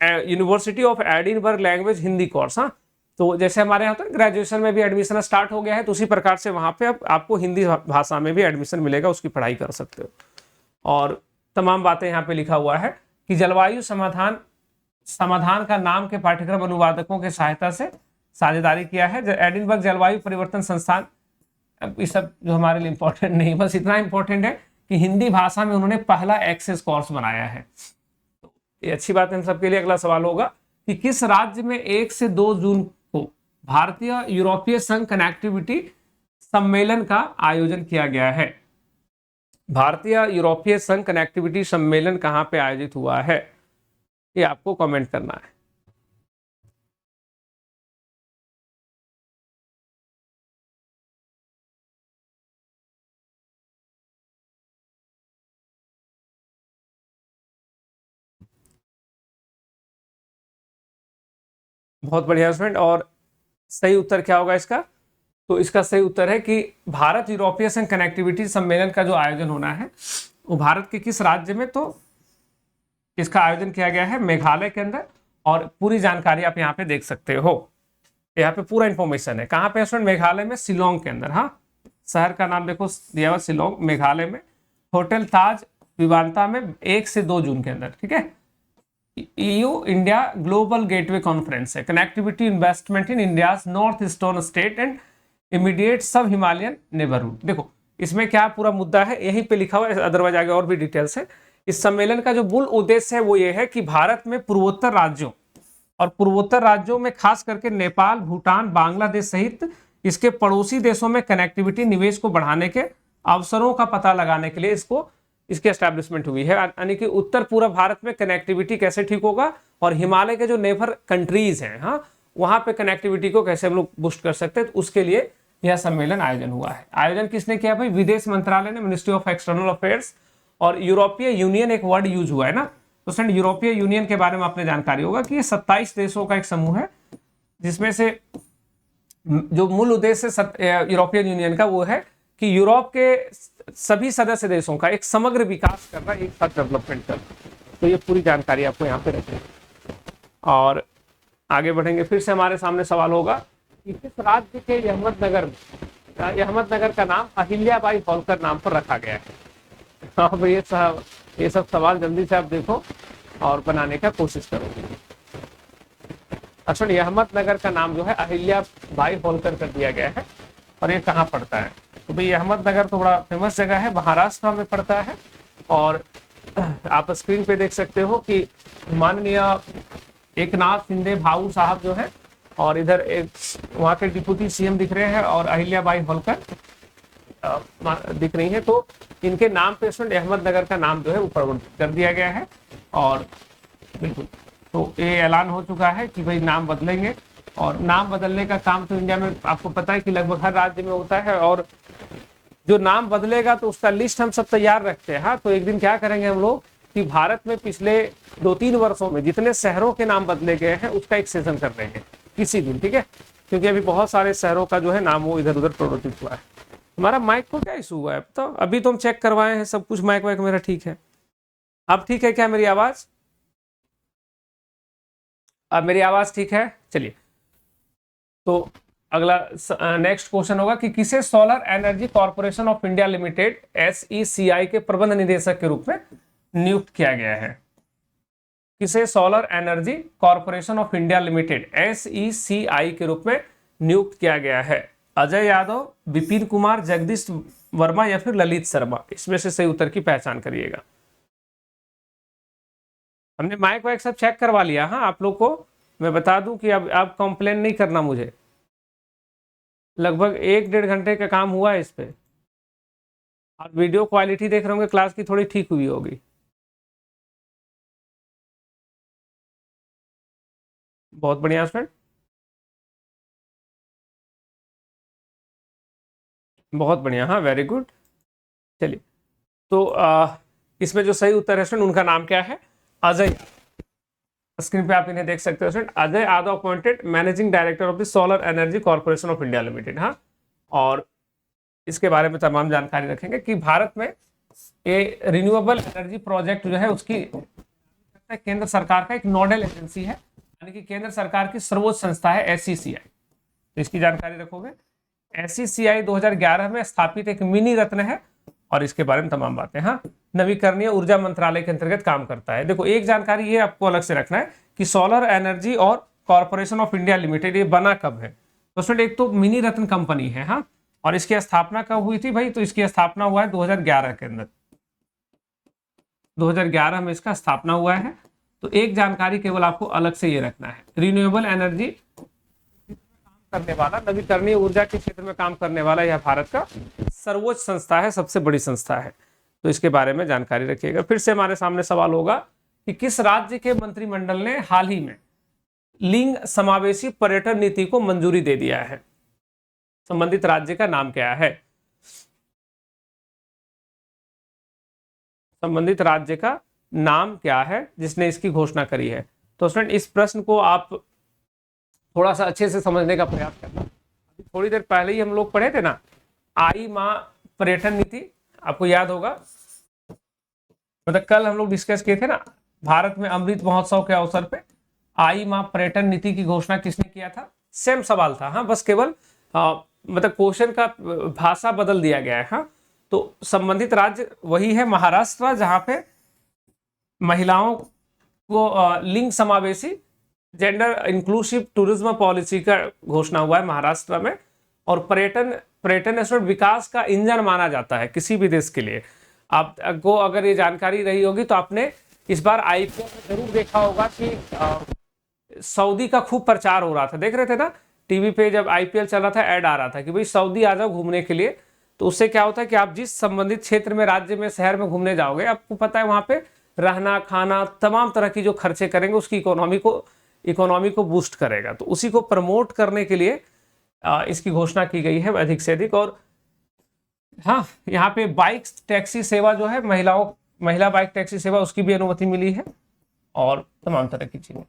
university of Edinburgh language Hindi course. हाँ, तो जैसे हमारे यहाँ तो ग्रेजुएशन में भी एडमिशन स्टार्ट हो गया है, तो उसी प्रकार से वहाँ पे अब आपको हिंदी भाषा में भी एडमिशन मिलेगा, उसकी पढ़ाई कर सकते हो। और तमाम बातें यहाँ पे लिखा हुआ है कि जलवायु समाधान का नाम के पाठ्यक्रम अनुवादकों के सहायता से साझेदारी किया है। एडिनबर्ग जलवायु परिवर्तन संस्थान, ये सब जो हमारे लिए इंपॉर्टेंट नहीं, बस इतना इंपॉर्टेंट है कि हिंदी भाषा में उन्होंने पहला एक्सेस कोर्स बनाया है। तो ये अच्छी बात है हम सबके लिए। अगला सवाल होगा कि किस राज्य में 1 से 2 जून को भारतीय यूरोपीय संघ कनेक्टिविटी सम्मेलन का आयोजन किया गया है? भारतीय यूरोपीय संघ कनेक्टिविटी सम्मेलन कहाँ पे आयोजित हुआ है? ये आपको कमेंट करना है। बहुत बढ़िया स्टूडेंट। और सही उत्तर क्या होगा इसका? तो इसका सही उत्तर है कि भारत यूरोपीय संघ कनेक्टिविटी सम्मेलन का जो आयोजन होना है वो भारत के किस राज्य में? तो इसका आयोजन किया गया है मेघालय के अंदर। और पूरी जानकारी आप यहाँ पे देख सकते हो, यहाँ पे पूरा इंफॉर्मेशन है। कहाँ पे स्टूडेंट? मेघालय में शिलोंग के अंदर। हाँ, शहर का नाम देखो दिया हुआ शिलोंग मेघालय में। होटल ताज विवांता में 1 से 2 जून के अंदर, ठीक है। EU India global gateway conference है, connectivity investment in India north eastern state and immediate sub Himalayan neighbourhood. देखो इसमें क्या पूरा मुद्दा है यहीं पे लिखा हुआ है, अदरवाइज आगे और भी डिटेल्स है। इस सम्मेलन का जो मूल उद्देश्य है वो ये है कि भारत में पूर्वोत्तर राज्यों और पूर्वोत्तर राज्यों में खास करके नेपाल, भूटान, बांग्लादेश सहित इसके पड़ोसी देशों में कनेक्टिविटी निवेश को बढ़ाने के अवसरों का पता लगाने के लिए इसकी एस्टैब्लिशमेंट हुई है। यानी कि उत्तर पूर्व भारत में कनेक्टिविटी कैसे ठीक होगा और हिमालय के जो नेबर कंट्रीज हैं, हाँ, वहां पे कनेक्टिविटी को कैसे हम लोग बूस्ट कर सकते हैं, तो उसके लिए यह सम्मेलन आयोजन हुआ है। आयोजन किसने किया भाई? विदेश मंत्रालय ने, मिनिस्ट्री ऑफ एक्सटर्नल अफेयर्स और यूरोपीय यूनियन, एक वर्ड यूज हुआ है ना, तो फ्रेंड यूरोपीय यूनियन के बारे में आपने जानकारी होगा कि ये 27 देशों का एक समूह है, जिसमें से जो मूल उद्देश्य यूरोपियन यूनियन का वो है कि यूरोप के सभी सदस्य देशों का एक समग्र विकास करना, एक साथ डेवलपमेंट करना। तो ये पूरी जानकारी आपको यहाँ पे रखें और आगे बढ़ेंगे। फिर से हमारे सामने सवाल होगा कि किस राज्य के अहमदनगर में, अहमदनगर का नाम अहिल्याबाई होलकर नाम पर रखा गया है? अब ये सब सवाल जल्दी से आप देखो और बनाने का कोशिश करो। अच्छा, अहमदनगर का नाम जो है अहिल्याबाई होलकर कर दिया गया है और ये कहाँ पड़ता है? तो भाई अहमदनगर तो बड़ा फेमस जगह है, महाराष्ट्र में पड़ता है। और आप स्क्रीन पे देख सकते हो कि माननीय एकनाथ शिंदे भाऊ साहब जो है, और इधर एक वहाँ के डिप्टी CM दिख रहे हैं और अहिल्याबाई होलकर दिख रही है। तो इनके नाम पे अहमदनगर का नाम जो है वो परिवर्तित कर दिया गया है। और बिल्कुल तो ये ऐलान हो चुका है कि भाई नाम बदलेंगे, और नाम बदलने का काम तो इंडिया में आपको पता है कि लगभग हर राज्य में होता है। और जो नाम बदलेगा तो उसका लिस्ट हम सब तैयार रखते हैं। हाँ, तो एक दिन क्या करेंगे हम लोग कि भारत में पिछले 2-3 वर्षों में जितने शहरों के नाम बदले गए हैं उसका एक सेशन कर देंगे किसी दिन, ठीक है, क्योंकि अभी बहुत सारे शहरों का जो है नाम वो इधर उधर प्रवर्तित हुआ है। हमारा माइक को क्या इशू हुआ है? तो अभी तो हम चेक करवाए हैं सब कुछ, माइक वाइक मेरा ठीक है। अब ठीक है क्या मेरी आवाज? अब मेरी आवाज ठीक है? चलिए, तो अगला नेक्स्ट क्वेश्चन होगा कि किसे solar energy corporation of India limited SECI के प्रबंध निदेशक के रूप में नियुक्त किया गया है? किसे solar energy corporation of India limited SECI के रूप में नियुक्त किया गया है? अजय यादव, विपिन कुमार, जगदीश वर्मा या फिर ललित शर्मा? इसमें से सही उत्तर की पहचान करिएगा। हमने माइक वाइक सब चेक करवा लिया। हाँ, आप लोग को मैं बता दूं कि अब आप कंप्लेन नहीं करना मुझे, लगभग 1-1.5 घंटे का काम हुआ है इस पे। और वीडियो क्वालिटी देख रहे होंगे क्लास की थोड़ी ठीक हुई होगी। बहुत बढ़िया स्टूडेंट, बहुत बढ़िया, हाँ वेरी गुड। चलिए, तो इसमें जो सही उत्तर है स्टूडेंट उनका नाम क्या है? अजय। स्क्रीन पे आप इन्हें देख सकते हो student, Ajay Yadav appointed managing director of the solar energy corporation of India limited. हाँ, और इसके बारे में तमाम जानकारी रखेंगे कि भारत में ये रिन्यूएबल एनर्जी प्रोजेक्ट जो है उसकी केंद्र सरकार का एक नोडल एजेंसी है, यानी कि केंद्र सरकार की सर्वोच्च संस्था है SECI। तो इसकी जानकारी रखोगे। SECI 2011 में स्थापित एक मिनी रत्न है और इसके बारे में तमाम बातें। हाँ, नवीकरणीय ऊर्जा मंत्रालय के अंतर्गत काम करता है। देखो, एक जानकारी ये आपको अलग से रखना है कि सोलर एनर्जी और कॉर्पोरेशन ऑफ इंडिया लिमिटेड ये बना कब है? तो स्टूडेंट एक तो मिनी रत्न कंपनी है, हाँ, और इसकी स्थापना कब हुई थी भाई? तो इसकी स्थापना हुआ है 2011 के अंदर, 2011 में इसका स्थापना हुआ है। तो एक जानकारी केवल आपको अलग से ये रखना है, रिन्यूएबल एनर्जी करने वाला, नवीकरणीय ऊर्जा के क्षेत्र में काम करने वाला यह भारत का सर्वोच्च संस्था है, सबसे बड़ी संस्था है। तो इसके बारे में जानकारी रखिएगा। फिर से हमारे सामने सवाल होगा कि किस राज्य के मंत्रिमंडल ने हाल ही में लिंग समावेशी पर्यटन नीति को मंजूरी दे दिया है? संबंधित राज्य का नाम क्या है? संबंधित राज्य का नाम क्या है जिसने इसकी घोषणा करी है? तो स्टूडेंट इस प्रश्न को आप थोड़ा सा अच्छे से समझने का प्रयास करना। अभी थोड़ी देर पहले ही हम लोग पढ़े थे ना, आई माँ पर्यटन नीति, आपको याद होगा, मतलब कल हम लोग डिस्कस किए थे ना, भारत में अमृत महोत्सव के अवसर पे आई माँ पर्यटन नीति की घोषणा किसने किया था? सेम सवाल था। हाँ, बस केवल मतलब क्वेश्चन का भाषा बदल दिया गया है। हाँ, तो संबंधित राज्य वही है महाराष्ट्र, जहां पे महिलाओं को लिंग समावेशी जेंडर इंक्लूसिव टूरिज्म पॉलिसी का घोषणा हुआ है महाराष्ट्र में। और पर्यटन पर्यटन विकास का इंजन माना जाता है किसी भी देश के लिए। आपको अगर ये जानकारी रही होगी तो आपने इस बार आईपीएल में जरूर देखा होगा कि सऊदी का खूब प्रचार हो रहा था, देख रहे थे ना टीवी पे, जब आईपीएल चल रहा था ऐड आ रहा था कि भाई सऊदी आ जाओ घूमने के लिए। तो उससे क्या होता है कि आप जिस संबंधित क्षेत्र में, राज्य में, शहर में घूमने जाओगे, आपको पता है वहां पे रहना खाना तमाम तरह की जो खर्चे करेंगे उसकी इकोनॉमी को बूस्ट करेगा। तो उसी को प्रमोट करने के लिए इसकी घोषणा की गई है अधिक से अधिक। और हाँ, यहाँ पे बाइक टैक्सी सेवा जो है, महिला बाइक टैक्सी सेवा, उसकी भी अनुमति मिली है और तमाम तरह की चीजें।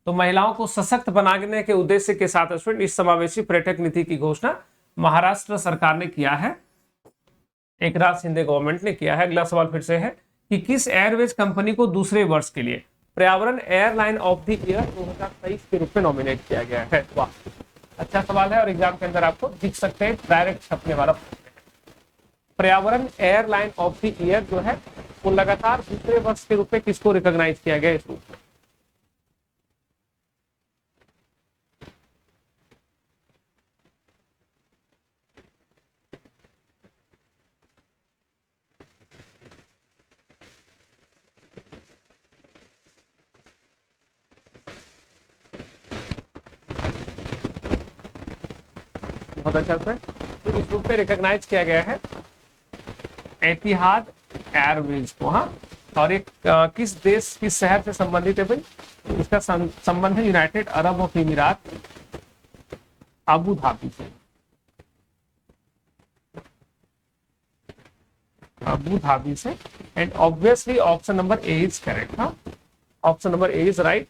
तो महिलाओं को सशक्त बनाने के उद्देश्य के साथ स्टूडेंट इस समावेशी पर्यटक नीति की घोषणा महाराष्ट्र सरकार ने किया है, एकनाथ शिंदे गवर्नमेंट ने किया है। अगला सवाल फिर से है कि किस एयरवेज कंपनी को दूसरे वर्ष के लिए पर्यावरण एयरलाइन ऑफ द ईयर 2023 के रूप में नॉमिनेट किया गया है? वाह, अच्छा सवाल है और एग्जाम के अंदर आपको दिख सकते हैं, डायरेक्ट छपने वाला। पर्यावरण एयरलाइन ऑफ द ईयर जो है वो लगातार दूसरे वर्ष के रूप में किसको रिकॉग्नाइज किया गया इस रूप में? बहुत अच्छा सर। तो इस रूप में रिकॉग्नाइज किया गया है एतिहाद एयरवेज को। हाँ, और एक किस देश, किस शहर से संबंधित है भाई? इसका संबंध है United Arab of Emirates, Abu Dhabi से। अबू धाबी से। And obviously option number A is correct. हाँ, option number A is right.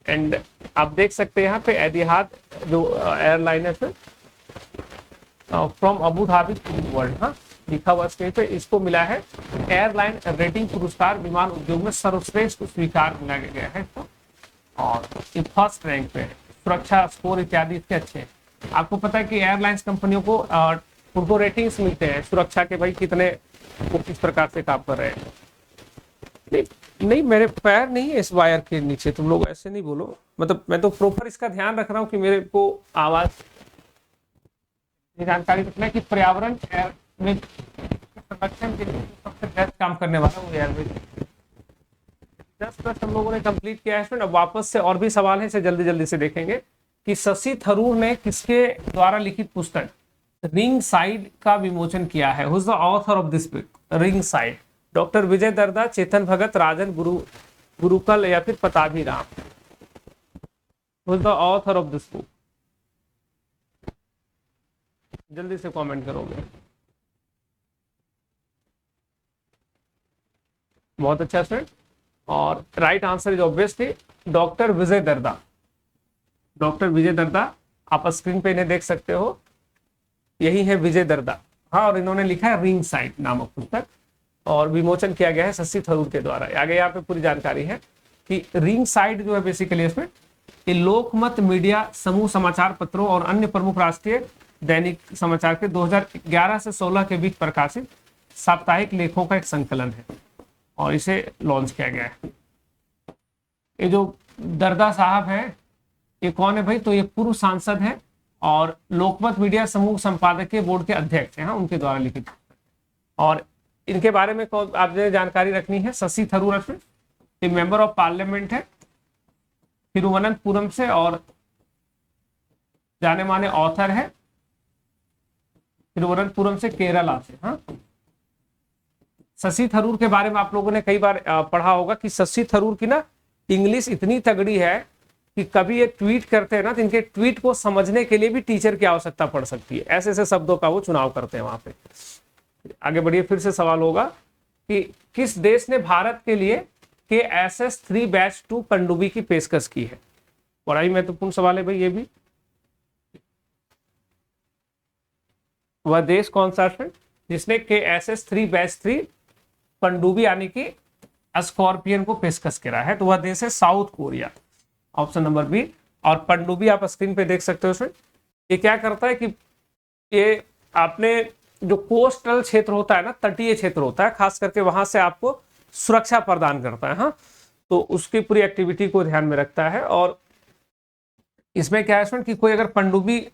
And आप देख सकते हैं यहाँ पे एतिहाद जो एयरलाइन है from Abu Dhabi to world, हाँ लिखा हुआ स्क्रीन पे, इसको मिला है एयरलाइन रेटिंग पुरस्कार, विमान उद्योग में सर्वश्रेष्ठ स्वीकार मिला गया है इसको। और ये फर्स्ट रैंक पे है, सुरक्षा स्कोर इत्यादि इसके अच्छे हैं। आपको पता है कि एयरलाइंस कंपनियों को उनको रेटिंग्स मिलते हैं सुरक्षा के, भाई कितने वो किस प्रकार से काम कर रहे हैं। नहीं, मेरे पैर नहीं है इस वायर के नीचे, तुम लोग ऐसे नहीं बोलो। मतलब मैं तो प्रॉपर इसका ध्यान रख रहा हूँ कि मेरे को आवाज जानकारी रखना है कि पर्यावरण संरक्षण के लिए सबसे बेस्ट काम करने वाला वो एयरवेज। 10 हम लोगों ने कंप्लीट किया है। अब वापस से और भी सवाल है, इसे जल्दी जल्दी से देखेंगे कि शशि थरूर ने किसके द्वारा लिखित पुस्तक रिंग साइड का विमोचन किया है? Who is the author of this book ringside? Doctor Vijay Darda, Chetan Bhagat, Rajan Gurukal या फिर Pattabhi Ram? Who is the author of this book? जल्दी से कमेंट करोगे। बहुत अच्छा सर। और right answer is obviously doctor Vijay Darda. Doctor Vijay Darda, आप स्क्रीन पे इन्हें देख सकते हो, यही है विजय दर्दा। हाँ, और इन्होंने लिखा है रिंग साइड नामक पुस्तक और विमोचन किया गया है शशि थरूर के द्वारा। आगे यहाँ पे पूरी जानकारी है कि रिंग साइड जो है बेसिकली इसमें ये लोकमत मीडिया समूह समाचार पत्रों और अन्य प्रमुख राष्ट्रीय दैनिक समाचार के 2011 से 16 के बीच प्रकाशित साप्ताहिक लेखों का एक संकलन है और इसे लॉन्च किया गया है। ये जो दर्दा साहब हैं ये कौन है भाई? तो ये पूर्व सांसद हैं और लोकमत मीडिया समूह संपादकीय बोर्ड के अध्यक्ष हैं। हाँ, उनके द्वारा लिखित। और इनके बारे में आपने जानकारी रखनी है। शशि थरूर ये मेंबर ऑफ पार्लियामेंट है तिरुवनंतपुरम से और जाने माने ऑथर है तिरुवनंतपुरम से, केरला से। हाँ, शशि थरूर के बारे में आप लोगों ने कई बार पढ़ा होगा कि शशि थरूर की ना इंग्लिश इतनी तगड़ी है कि कभी ये ट्वीट करते हैं ना तो इनके ट्वीट को समझने के लिए भी टीचर की आवश्यकता पड़ सकती है। ऐसे ऐसे शब्दों का वो चुनाव करते हैं वहां पे। आगे बढ़िए, फिर से सवाल होगा कि किस देश ने भारत के लिए KSS-3 बैच 2 पनडुब्बी की पेशकश की है? बड़ा ही महत्वपूर्ण सवाल है भाई ये भी। वह देश कौन सा है जिसने KSS-3 बैच 3 पनडुब्बी यानी कि स्कॉर्पियन को पेशकश करा है? तो वह देश है South Korea, option number B. और पनडुब्बी आप स्क्रीन पे देख सकते हो इसमें। ये क्या करता है कि ये आपने जो कोस्टल क्षेत्र होता है ना, तटीय क्षेत्र होता है, खास करके वहां से आपको सुरक्षा प्रदान करता है। हाँ, तो उसकी पूरी एक्टिविटी को ध्यान में रखता है। और इसमें क्या है स्टूडेंट कि कोई अगर पनडुब्बी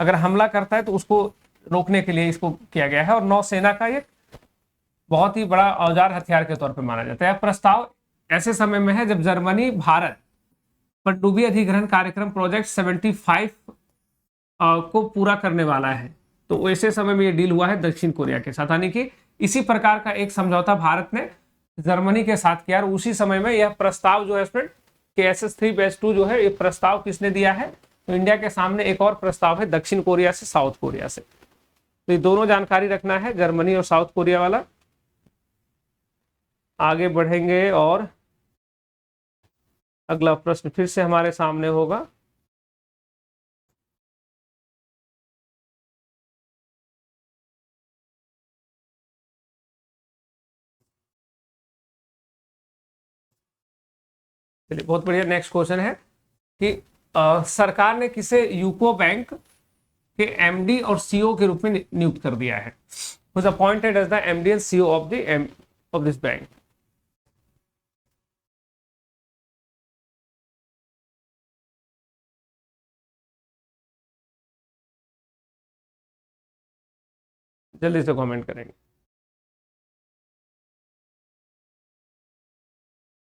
अगर हमला करता है तो उसको रोकने के लिए इसको किया गया है। और नौसेना का एक बहुत ही बड़ा औजार हथियार के तौर पर माना जाता है। प्रस्ताव ऐसे समय में है जब जर्मनी भारत पनडुब्बी अधिग्रहण कार्यक्रम प्रोजेक्ट 75 को पूरा करने वाला है। तो ऐसे समय में ये डील हुआ है दक्षिण कोरिया के साथ, यानी कि इसी प्रकार का एक समझौता भारत ने जर्मनी के साथ किया। और उसी समय में यह प्रस्ताव जो है स्टूडेंट के SS-3 जो है, ये प्रस्ताव किसने दिया है? तो इंडिया के सामने एक और प्रस्ताव है दक्षिण कोरिया से, साउथ कोरिया से। तो ये दोनों जानकारी रखना है, जर्मनी और साउथ कोरिया वाला। आगे बढ़ेंगे और अगला प्रश्न फिर से हमारे सामने होगा। चलिए, बहुत बढ़िया। नेक्स्ट क्वेश्चन है कि सरकार ने किसे यूको बैंक के MD और CEO के रूप में नियुक्त कर दिया है? was appointed as the MD and CEO of this bank. जल्दी से कमेंट करेंगे।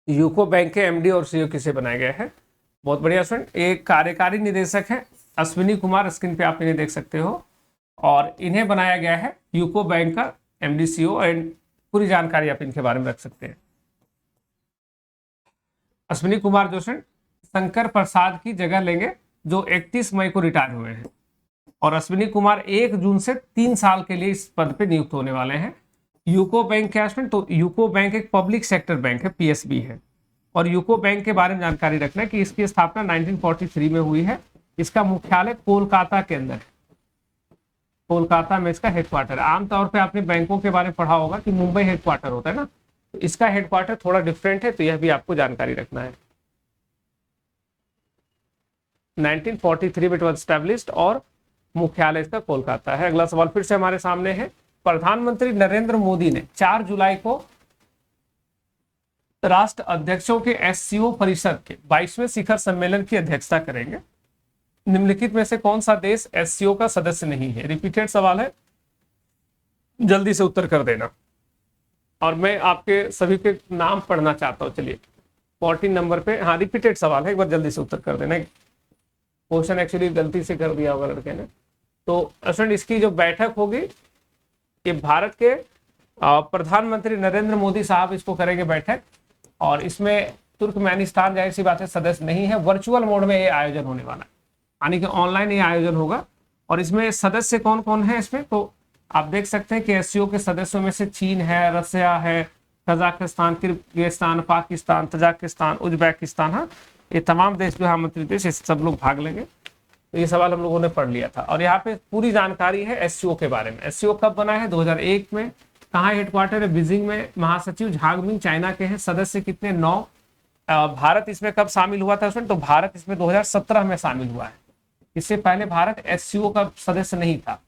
यूको बैंक के MD और CEO किसे बनाया गया है? बहुत बढ़िया स्टूडेंट, एक कार्यकारी निदेशक है अश्विनी कुमार, स्क्रीन पे आप इन्हें देख सकते हो। और इन्हें बनाया गया है यूको बैंक का MD CEO। एंड पूरी जानकारी आप इनके बारे में रख सकते हैं। अश्विनी कुमार जो शंकर प्रसाद की जगह लेंगे, जो 31 मई को रिटायर हुए हैं। और अश्विनी कुमार 1 जून से 3 साल के लिए इस पद पे नियुक्त होने वाले हैं। यूको बैंक क्या है? तो यूको बैंक एक पब्लिक सेक्टर बैंक है, PSB है। और यूको बैंक के बारे में जानकारी रखना है कि इसकी स्थापना 1943 में हुई है। इसका मुख्यालय कोलकाता के अंदर है, कोलकाता में इसका हेडक्वार्टर है। आमतौर पे आपने बैंकों के बारे में पढ़ा होगा कि मुंबई हेडक्वार्टर होता है ना, तो इसका हेडक्वार्टर थोड़ा डिफरेंट है, तो यह भी आपको जानकारी रखना है। 1943 में इट वाज एस्टैब्लिश्ड और मुख्यालय इसका कोलकाता है। अगला सवाल फिर से हमारे सामने है। प्रधानमंत्री नरेंद्र मोदी ने 4 जुलाई को राष्ट्र अध्यक्षों के SCO परिषद के 22वें शिखर सम्मेलन की अध्यक्षता करेंगे। निम्नलिखित में से कौन सा देश SCO का सदस्य नहीं है? रिपीटेड सवाल है, जल्दी से उत्तर कर देना। और मैं आपके सभी के नाम पढ़ना चाहता हूं। चलिए, 14 नंबर पे, हाँ रिपीटेड सवाल है, एक बार जल्दी से उत्तर कर देना। क्वेश्चन एक्चुअली गलती से कर दिया होगा लड़के ने। तो स्टूडेंट, इसकी जो बैठक होगी, ये भारत के प्रधानमंत्री नरेंद्र मोदी साहब इसको करेंगे बैठक। और इसमें तुर्कमेनिस्तान जाहिर सी बात है सदस्य नहीं है। वर्चुअल मोड में ये आयोजन होने वाला है, यानी कि ऑनलाइन ये आयोजन होगा। और इसमें सदस्य कौन कौन है इसमें, तो आप देख सकते हैं कि SCO के सदस्यों में से चीन है, रसिया है, Kazakhstan, Kyrgyzstan, Pakistan, Tajikistan, Uzbekistan. हाँ, ये तमाम देश जो आमंत्रित देश, सब लोग भाग लेंगे। तो ये सवाल हम लोगों ने पढ़ लिया था। और यहाँ पे पूरी जानकारी है SCO के बारे में। SCO कब बना है? 2001 में। कहाँ हेडक्वार्टर है? बीजिंग में। महासचिव झांगमिंग चाइना के हैं। सदस्य कितने? 9। भारत इसमें कब शामिल हुआ था उसमें? तो भारत इसमें 2017 में शामिल हुआ है। इससे पहले भारत SCO का सदस्य नहीं था।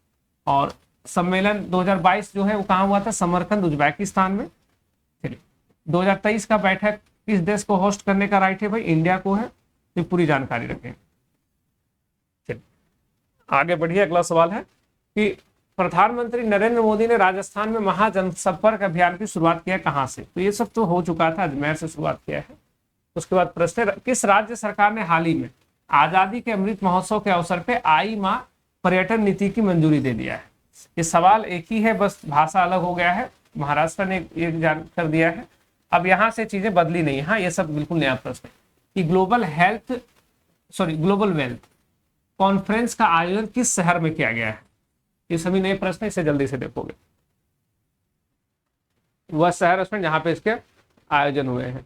और सम्मेलन 2022 जो है वो कहाँ हुआ था? समरकंद, उज्बेकिस्तान में। चलिए, 2023 का बैठक किस देश को होस्ट करने का राइट है? भाई इंडिया को है। तो पूरी जानकारी रखें। चलिए आगे बढ़िए। अगला सवाल है कि प्रधानमंत्री नरेंद्र मोदी ने राजस्थान में महाजनसंपर्क अभियान की शुरुआत किया कहां से? तो ये सब तो हो चुका था, अजमेर से शुरुआत किया है। उसके बाद प्रश्न है, किस राज्य सरकार ने हाल ही में आजादी के अमृत महोत्सव के अवसर पे आई मां पर्यटन नीति की मंजूरी दे दिया है? ये सवाल एक ही है, बस भाषा अलग हो गया है। महाराष्ट्र ने ये जान कर दिया है। अब यहां से चीजें बदली नहीं। हाँ, ये सब बिल्कुल नया प्रश्न है कि ग्लोबल वेल्थ कॉन्फ्रेंस का आयोजन किस शहर में किया गया है? ये सभी नए प्रश्न, इसे जल्दी से देखोगे। वह शहर उसमें जहां पे इसके आयोजन हुए हैं।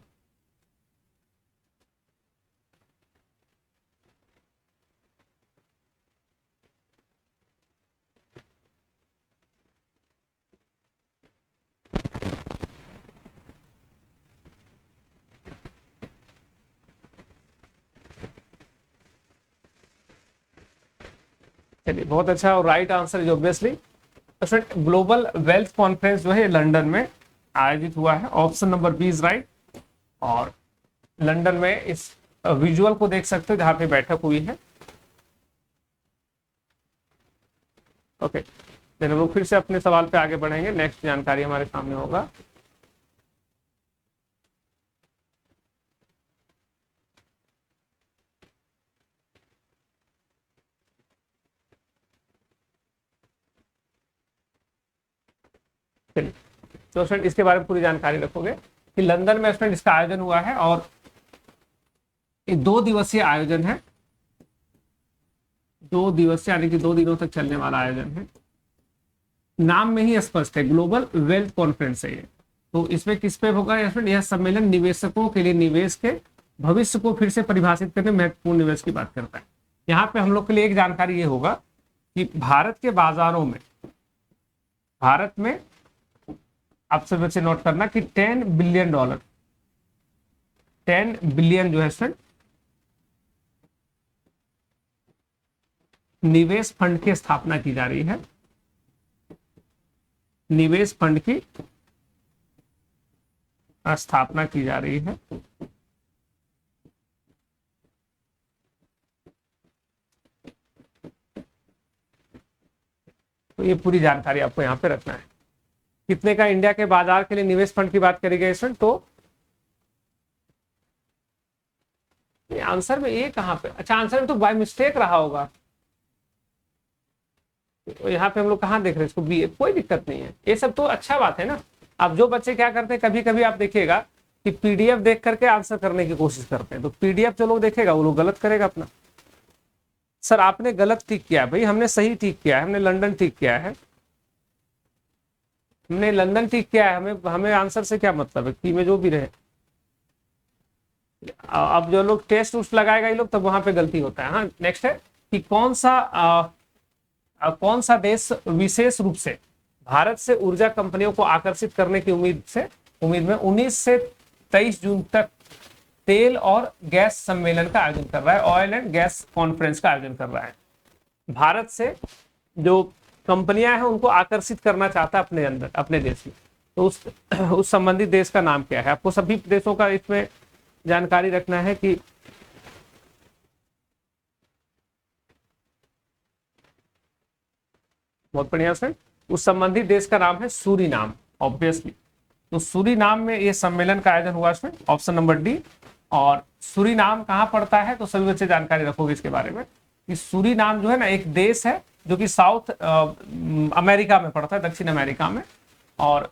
चलिए बहुत अच्छा। और right answer is obviously global wealth conference जो है लंदन में आयोजित हुआ है। Option number B is right. और लंदन में इस विजुअल को देख सकते हो जहां पे बैठक हुई है। ओके, देन हम लोग फिर से अपने सवाल पे आगे बढ़ेंगे। नेक्स्ट जानकारी हमारे सामने होगा। चलिए तो स्टूडेंट इसके बारे में पूरी जानकारी रखोगे कि लंदन में स्टूडेंट इसका आयोजन हुआ है और ये 2 दिवसीय आयोजन है। 2 दिवसीय यानी कि 2 दिनों तक चलने वाला आयोजन है। नाम में ही स्पष्ट है, ग्लोबल वेल्थ कॉन्फ्रेंस है ये। तो इसमें किस पे होगा यह सम्मेलन निवेशकों के लिए निवेश के भविष्य को फिर से परिभाषित करने महत्वपूर्ण निवेश की बात करता है। यहाँ पे हम लोग के लिए एक जानकारी ये होगा कि भारत के बाजारों में, भारत में आप सब बच्चे नोट करना कि $10 बिलियन, 10 बिलियन जो है सर निवेश फंड की स्थापना की जा रही है। निवेश फंड की स्थापना की जा रही है। तो ये पूरी जानकारी आपको यहां पे रखना है। कितने का इंडिया के बाजार के लिए निवेश फंड की बात करी गई सर? तो आंसर में ये कहां पे, अच्छा आंसर में तो बाय मिस्टेक रहा होगा। तो यहाँ पे हम लोग कहाँ देख रहे हैं इसको? बी। कोई दिक्कत नहीं है, ये सब तो अच्छा बात है ना। अब जो बच्चे क्या करते हैं, कभी कभी आप देखिएगा कि पीडीएफ देख करके आंसर करने की कोशिश करते हैं। तो पीडीएफ जो लोग देखेगा वो लोग गलत करेगा अपना। सर आपने गलत ठीक किया है भाई, हमने सही ठीक किया है, हमने लंदन ठीक किया है, हमने लंदन ठीक किया है। हमें आंसर से क्या मतलब है कि में जो भी रहे। अब जो लोग टेस्ट उस्ट लगाएगा ये लोग, तब वहां पे गलती होता है। हाँ नेक्स्ट है कि कौन सा देश विशेष रूप से भारत से ऊर्जा कंपनियों को आकर्षित करने की उम्मीद में 19 से 23 जून तक तेल और गैस सम्मेलन का आयोजन कर रहा है, ऑयल एंड गैस कॉन्फ्रेंस का आयोजन कर रहा है। भारत से जो कंपनियां हैं उनको आकर्षित करना चाहता है अपने अंदर, अपने देश में। तो उस संबंधित देश का नाम क्या है? आपको सभी देशों का इसमें जानकारी रखना है कि बहुत बढ़िया सर। उस संबंधित देश का नाम है सूरीनाम, ऑब्वियसली। तो सूरीनाम में ये सम्मेलन का आयोजन हुआ इसमें, ऑप्शन नंबर डी। और सूरीनाम कहाँ पड़ता है? तो सभी बच्चे जानकारी रखोगे इसके बारे में कि सूरीनाम जो है ना एक देश है जो कि साउथ अमेरिका में पड़ता है, दक्षिण अमेरिका में। और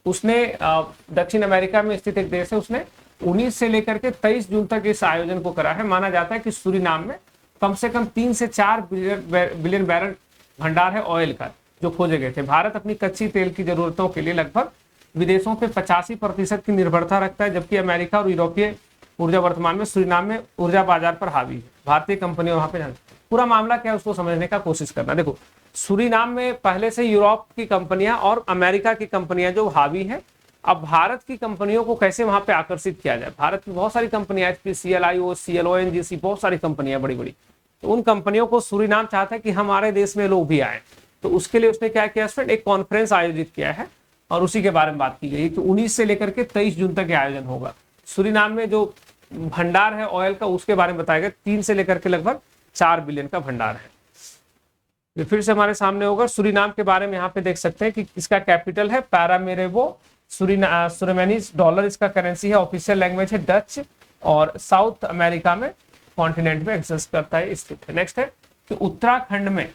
उसने दक्षिण अमेरिका में स्थित एक देश है, उसने 19 से लेकर के 23 जून तक इस आयोजन को करा है। माना जाता है कि सूरीनाम में कम से कम 3 से 4 बिलियन बैरल भंडार है ऑयल का जो खोजे गए थे। भारत अपनी कच्ची तेल की जरूरतों के लिए लगभग विदेशों पे 85% की निर्भरता रखता है, जबकि अमेरिका और यूरोपीय ऊर्जा वर्तमान में सूरीनाम में ऊर्जा बाजार पर हावी है। भारतीय कंपनियों वहां पे जाना, पूरा मामला क्या है उसको समझने का कोशिश करना। देखो सूरीनाम में पहले से यूरोप की कंपनियां और अमेरिका की कंपनियां जो हावी है। अब भारत की कंपनियों को कैसे वहां पे आकर्षित किया जाए? भारत की बहुत सारी कंपनियां, HPCL, IOCL, ONGC, बहुत सारी कंपनियां बड़ी बड़ी। तो उन कंपनियों को सूरीनाम चाहता है कि हमारे देश में लोग भी आए। तो उसके लिए उसने क्या किया स्टूडेंट, एक कॉन्फ्रेंस आयोजित किया है और उसी के बारे में बात की गई कि 19 से लेकर के 23 जून तक आयोजन होगा। सूरीनाम में जो भंडार है ऑयल का उसके बारे में बताया गया, 3 से लेकर के लगभग 4 बिलियन का भंडार है। ये फिर से हमारे सामने होगा। सूरीनाम के बारे में यहाँ पे देख सकते हैं कि इसका कैपिटल है पैरामेरेवो, सुरेमानीज डॉलर इसका करेंसी है, ऑफिशियल लैंग्वेज है डच, और साउथ अमेरिका में कॉन्टिनेंट में एग्जिस्ट करता है, स्थित है। नेक्स्ट है कि उत्तराखंड में,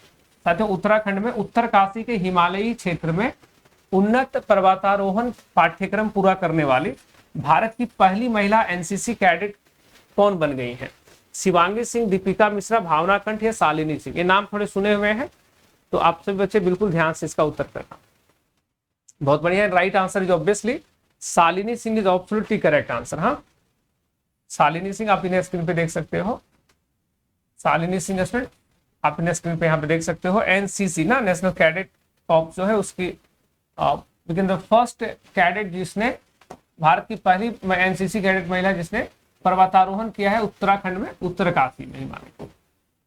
साथियों उत्तराखंड में उत्तरकाशी के हिमालयी क्षेत्र में उन्नत पर्वतारोहण पाठ्यक्रम पूरा करने वाली भारत की पहली महिला एनसीसी कैडेट कौन बन गई है? शिवांगी सिंह, दीपिका मिश्रा, भावना कंठ या शालिनी सिंह? ये नाम थोड़े सुने हुए हैं, तो आप सभी बच्चे बिल्कुल ध्यान से इसका उत्तर करना। बहुत बढ़िया, right answer is obviously Shalini Singh is absolutely correct answer. हाँ शालिनी सिंह आप इन्हें स्क्रीन पे देख सकते हो। शालिनी सिंह आप इन्हें स्क्रीन पे यहाँ पे देख सकते हो। एनसीसी ना, नेशनल कैडेट कॉर्प्स जो है उसकी फर्स्ट कैडेट जिसने, भारत की पहली एनसीसी कैडेट महिला जिसने पर्वतारोहण किया है उत्तराखंड में, उत्तरकाशी में, हिमालय।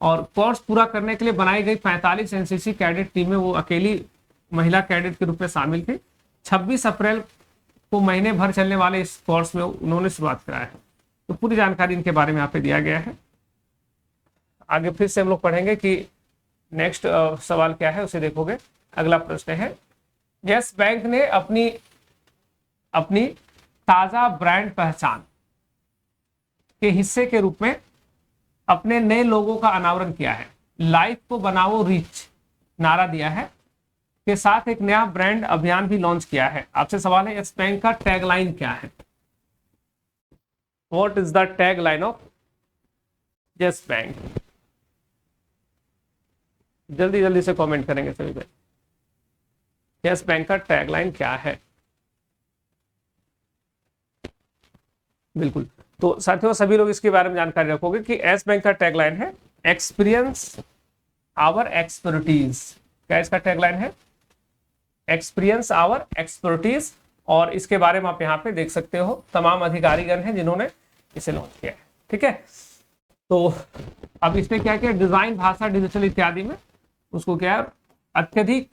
और कोर्स पूरा करने के लिए बनाई गई 45 एनसीसी कैडेट टीमें वो अकेली महिला कैडेट के रूप में शामिल थी। 26 अप्रैल को महीने भर चलने वाले इस कोर्स में उन्होंने शुरुआत कराया है। तो पूरी जानकारी इनके बारे में यहाँ पे दिया गया है। आगे फिर से हम लोग पढ़ेंगे कि नेक्स्ट सवाल क्या है, उसे देखोगे। अगला प्रश्न है, यस बैंक ने अपनी ताजा ब्रांड पहचान के हिस्से के रूप में अपने नए लोगों का अनावरण किया है। लाइफ को बनाओ रिच नारा दिया है के साथ एक नया ब्रांड अभियान भी लॉन्च किया है। आपसे सवाल है, यस बैंक का टैगलाइन क्या है? What is the tagline of yes bank? जल्दी जल्दी से कमेंट करेंगे सभी भाई। यस बैंक का टैगलाइन क्या है? बिल्कुल, तो साथियों सभी लोग इसके बारे में जानकारी रखोगे कि यस बैंक का टैगलाइन है एक्सपीरियंस आवर एक्सपर्टीज। क्या इसका टैगलाइन है? Experience our expertise. और इसके बारे में आप यहाँ पे देख सकते हो, तमाम अधिकारीगण हैं जिन्होंने इसे लॉन्च किया है। ठीक है, तो अब इसमें क्या किया, डिजाइन, भाषा, डिजिटल इत्यादि में उसको क्या है, अत्यधिक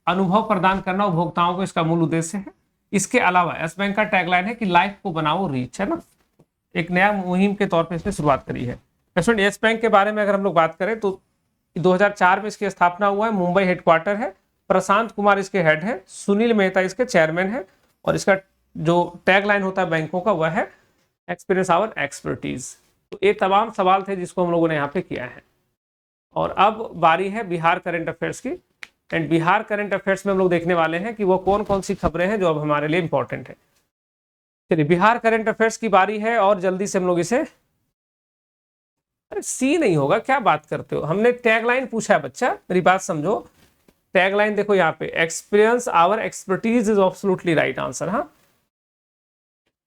अनुभव प्रदान करना उपभोक्ताओं को इसका मूल उद्देश्य है। इसके अलावा यस बैंक का टैगलाइन है कि लाइफ को बनाओ रिच, है ना, एक नया मुहिम के तौर पे इसने शुरुआत करी है। यस बैंक के बारे में अगर हम लोग बात करें तो 2004 में इसकी स्थापना हुआ है, मुंबई हेडक्वार्टर है, प्रशांत कुमार इसके हेड है, सुनील मेहता इसके चेयरमैन है, और इसका जो टैगलाइन होता है बैंकों का वह है एक्सपीरियंस आवर एक्सपर्टीज। तो ये तमाम सवाल थे जिसको हम लोगों ने यहाँ पे किया है। और अब बारी है बिहार करंट अफेयर्स की। एंड बिहार करंट अफेयर्स में हम लोग देखने वाले हैं कि वो कौन कौन सी खबरें हैं जो अब हमारे लिए इंपॉर्टेंट है। चलिए बिहार करंट अफेयर्स की बारी है और जल्दी से हम लोग इसे, अरे सी नहीं होगा, क्या बात करते हो, हमने टैगलाइन पूछा है बच्चा, मेरी बात समझो। टैगलाइन देखो यहाँ पे, experience our expertise is absolutely right answer. हाँ,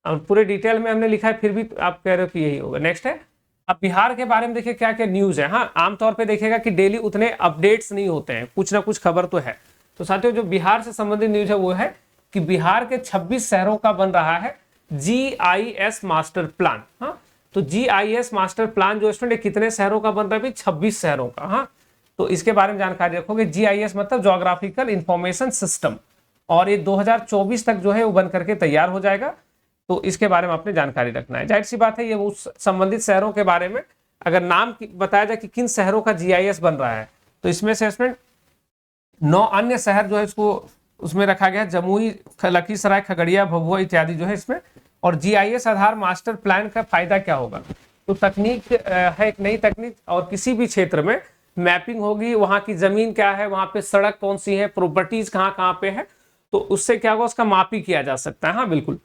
अब पूरे डिटेल में हमने लिखा है, फिर भी आप कह रहे हो कि यही होगा। नेक्स्ट है, अब बिहार के बारे में देखिए क्या क्या न्यूज है। हाँ, आमतौर पे देखिएगा कि डेली उतने अपडेट्स नहीं होते हैं, कुछ ना कुछ खबर तो है। तो साथियों जो बिहार से संबंधित न्यूज है वो है कि बिहार के 26 शहरों का बन रहा है GIS मास्टर प्लान। हाँ, तो GIS मास्टर प्लान जो स्टूडेंट कितने शहरों का बन रहा है भाई? 26 शहरों का। हाँ, तो इसके बारे में जानकारी रखोगे। GIS मतलब जोग्राफिकल इंफॉर्मेशन सिस्टम, और ये 2024 तक जो है वो बन करके तैयार हो जाएगा। तो इसके बारे में आपने जानकारी रखना है। जाहिर सी बात है, ये उस संबंधित शहरों के बारे में अगर नाम बताया जाए कि किन शहरों का GIS बन रहा है, तो इसमें से स्टूडेंट 9 अन्य शहर जो है इसको उसमें रखा गया, जमुई, लखीसराय, खगड़िया, भभुआ इत्यादि जो है इसमें। और GIS आधार मास्टर प्लान का फायदा क्या होगा? तो तकनीक है एक नई तकनीक, और किसी भी क्षेत्र में मैपिंग होगी, वहां की जमीन क्या है, वहां पे सड़क कौन सी है, प्रॉपर्टीज कहाँ कहाँ पे है, तो उससे क्या होगा, उसका मापी किया जा सकता है। हाँ बिल्कुल,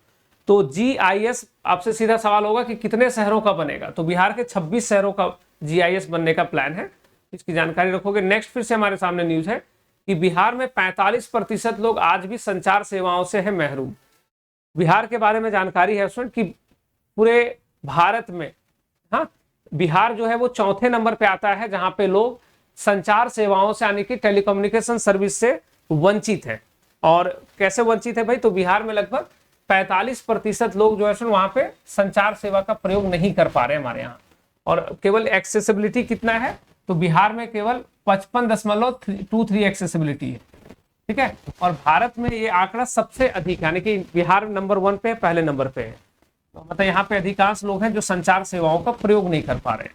तो GIS आपसे सीधा सवाल होगा कि कितने शहरों का बनेगा, तो बिहार के 26 शहरों का GIS बनने का प्लान है, इसकी जानकारी रखोगे। नेक्स्ट फिर से हमारे सामने न्यूज है कि बिहार में 45% लोग आज भी संचार सेवाओं से है महरूम। बिहार के बारे में जानकारी है स्टूडेंट कि पूरे भारत में, हाँ, बिहार जो है वो 4थे नंबर पे आता है जहां पे लोग संचार सेवाओं से यानी कि टेलीकम्युनिकेशन सर्विस से वंचित है। और कैसे वंचित है भाई? तो बिहार में लगभग 45% लोग जो है वहां पे संचार सेवा का प्रयोग नहीं कर पा रहे हैं हमारे यहाँ। और केवल एक्सेसिबिलिटी कितना है? तो बिहार में केवल 55.23 एक्सेसिबिलिटी है। ठीक है, और भारत में ये आंकड़ा सबसे अधिक, यानी कि बिहार नंबर 1 पे, पहले नंबर पे है। तो मतलब यहाँ पे अधिकांश लोग हैं जो संचार सेवाओं का प्रयोग नहीं कर पा रहे हैं।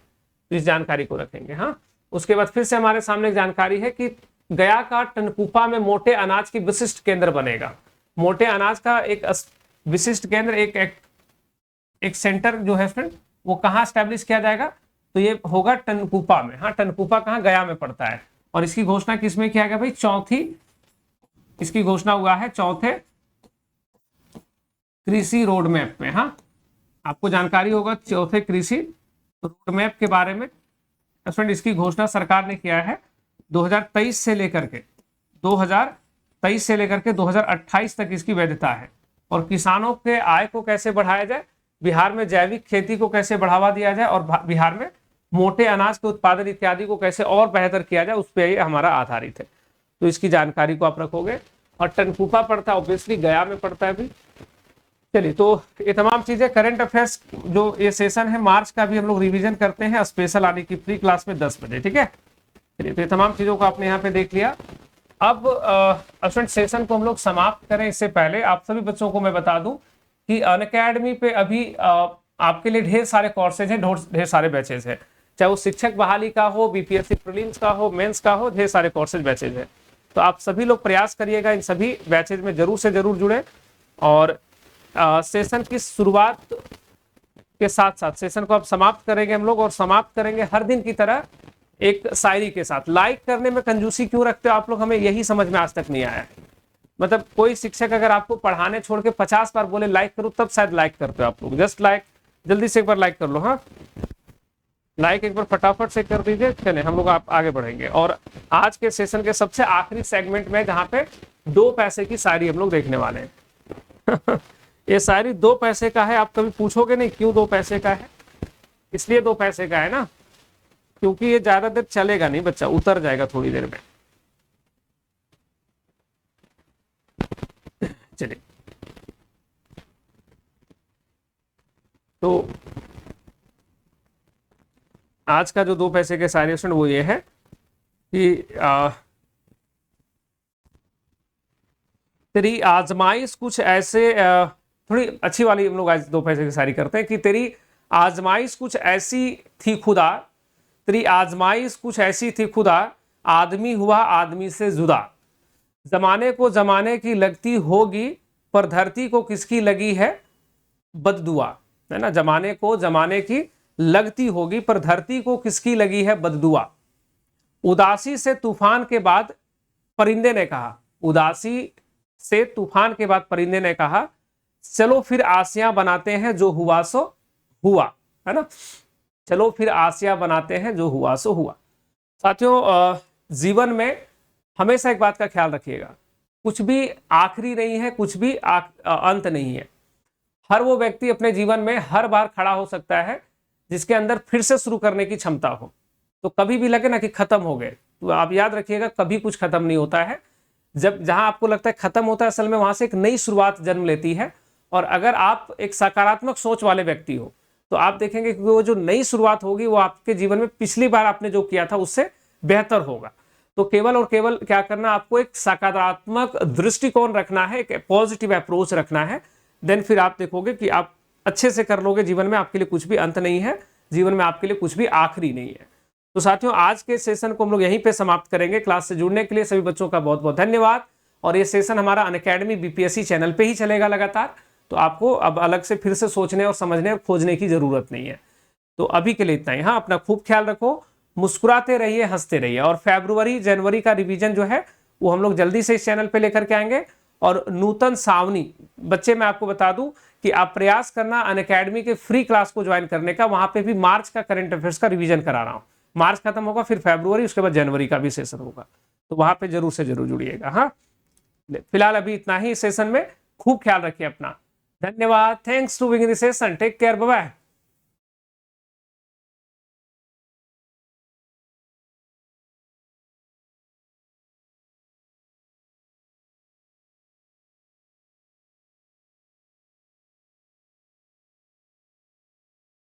तो इस जानकारी को रखेंगे। हाँ, उसके बाद फिर से हमारे सामने एक जानकारी है कि गया का टनकुपा में मोटे अनाज की विशिष्ट केंद्र बनेगा। मोटे अनाज का एक विशिष्ट केंद्र, एक सेंटर जो है फ्रेंड, वो कहाँ स्टैब्लिश किया जाएगा? तो ये होगा टनकुपा में। हाँ, टनकुपा कहाँ? गया में पड़ता है। और इसकी घोषणा किसमें किया गया भाई? इसकी घोषणा हुआ है 4थे कृषि रोड मैप में। हाँ, आपको जानकारी होगा 4थे कृषि रोड मैप के बारे में। फ्रेंड इसकी घोषणा सरकार ने किया है 2023 से लेकर के 2028 तक इसकी वैधता है। और किसानों के आय को कैसे बढ़ाया जाए, बिहार में जैविक खेती को कैसे बढ़ावा दिया जाए, और बिहार में मोटे अनाज के उत्पादन इत्यादि को कैसे और बेहतर किया जाए, उस पर हमारा आधारित है। तो इसकी जानकारी को आप रखोगे। और टनकुपा पड़ता है ऑब्वियसली गया में पड़ता है भी। चलिए, तो ये तमाम चीजें करंट अफेयर्स जो ये सेशन है मार्च का भी हम लोग रिवीजन करते हैं स्पेशल आने की फ्री क्लास में 10 बजे, ठीक है। चलिए, तो ये तमाम चीजों को आपने यहाँ पे देख लिया। अब स्टूडेंट सेशन को हम लोग समाप्त करें इससे पहले आप सभी बच्चों को मैं बता दूं कि अनअकैडमी पे अभी आपके लिए ढेर सारे कोर्सेज हैं, ढेर सारे बैचेज हैं, चाहे वो शिक्षक बहाली का हो, बीपीएससी प्रीलिम्स का हो, मेंस का हो, ढेर सारे कोर्सेज बैचेज हैं। तो आप सभी लोग प्रयास करिएगा इन सभी बैचेज में जरूर से जरूर जुड़े। और सेशन की शुरुआत के साथ साथ सेशन को अब समाप्त करेंगे हम लोग, और समाप्त करेंगे हर दिन की तरह एक शायरी के साथ। लाइक करने में कंजूसी क्यों रखते हो आप लोग, हमें यही समझ में आज तक नहीं आया है। मतलब कोई शिक्षक अगर आपको पढ़ाने छोड़ के 50 बार बोले लाइक करो, तब शायद लाइक करते हो आप लोग। जस्ट लाइक, जल्दी से एक बार लाइक कर लो। हाँ, लाइक एक बार फटाफट से कर दीजिए। चले हम लोग आप आगे बढ़ेंगे, और आज के सेशन के सबसे आखिरी सेगमेंट में जहां पे 2 पैसे की शायरी हम लोग देखने वाले हैं। ये शायरी 2 पैसे का है। आप कभी पूछोगे नहीं क्यों 2 पैसे का है? इसलिए 2 पैसे का है ना, क्योंकि ये ज्यादा देर चलेगा नहीं बच्चा, उतर जाएगा थोड़ी देर में। चलिए, तो आज का जो 2 पैसे के शायरी स्टूडेंट वो ये है कि तेरी आजमाइश कुछ ऐसे, थोड़ी अच्छी वाली हम लोग आज 2 पैसे की शायरी करते हैं कि तेरी आजमाइश कुछ ऐसी थी खुदा, तेरी आजमाइश कुछ ऐसी थी खुदा, आदमी हुआ आदमी से जुदा। जमाने को जमाने की लगती होगी, पर धरती को किसकी लगी है बददुआ, है ना। जमाने को जमाने की लगती होगी, पर धरती को किसकी लगी है बददुआ। उदासी से तूफान के बाद परिंदे ने कहा, उदासी से तूफान के बाद परिंदे ने कहा, चलो फिर आसियां बनाते हैं जो हुआ सो हुआ, है ना। चलो फिर आसियां बनाते हैं जो हुआ सो हुआ। साथियों, जीवन में हमेशा एक बात का ख्याल रखिएगा, कुछ भी आखिरी नहीं है, कुछ भी अंत नहीं है। हर वो व्यक्ति अपने जीवन में हर बार खड़ा हो सकता है जिसके अंदर फिर से शुरू करने की क्षमता हो। तो कभी भी लगे ना कि खत्म हो गए, तो आप याद रखिएगा कभी कुछ खत्म नहीं होता है। जब जहां आपको लगता है खत्म होता है, असल में वहां से एक नई शुरुआत जन्म लेती है। और अगर आप एक सकारात्मक सोच वाले व्यक्ति हो तो आप देखेंगे कि वो जो नई शुरुआत होगी वो आपके जीवन में पिछली बार आपने जो किया था उससे बेहतर होगा। तो केवल और केवल क्या करना, आपको एक सकारात्मक दृष्टिकोण रखना है, एक पॉजिटिव अप्रोच रखना है। देन फिर आप देखोगे कि आप अच्छे से कर लोगे। जीवन में आपके लिए कुछ भी अंत नहीं है, जीवन में आपके लिए कुछ भी आखिरी नहीं है। तो साथियों, आज के सेशन को हम लोग यहीं पे समाप्त करेंगे। क्लास से जुड़ने के लिए सभी बच्चों का बहुत बहुत धन्यवाद। और ये सेशन हमारा अनअकैडमी बीपीएससी चैनल पे ही चलेगा लगातार, तो आपको अब अलग से फिर से सोचने और समझने और खोजने की जरूरत नहीं है। तो अभी के लिए इतना ही। हाँ, अपना खूब ख्याल रखो, मुस्कुराते रहिए, हंसते रहिए। और फरवरी जनवरी का रिवीजन जो है वो हम लोग जल्दी से इस चैनल पे लेकर के आएंगे। और नूतन सावनी बच्चे, मैं आपको बता दूं कि आप प्रयास करना अनअकैडमी के फ्री क्लास को ज्वाइन करने का। वहां पे भी मार्च का करंट अफेयर्स का रिवीजन करा रहा हूं। मार्च खत्म होगा, फिर फरवरी, उसके बाद जनवरी का भी सेशन होगा, तो वहां पे जरूर से जरूर जुड़िएगा। हाँ, फिलहाल अभी इतना ही सेशन में। खूब ख्याल रखिए अपना। धन्यवाद। Thanks to being in the session. Take care, bye bye.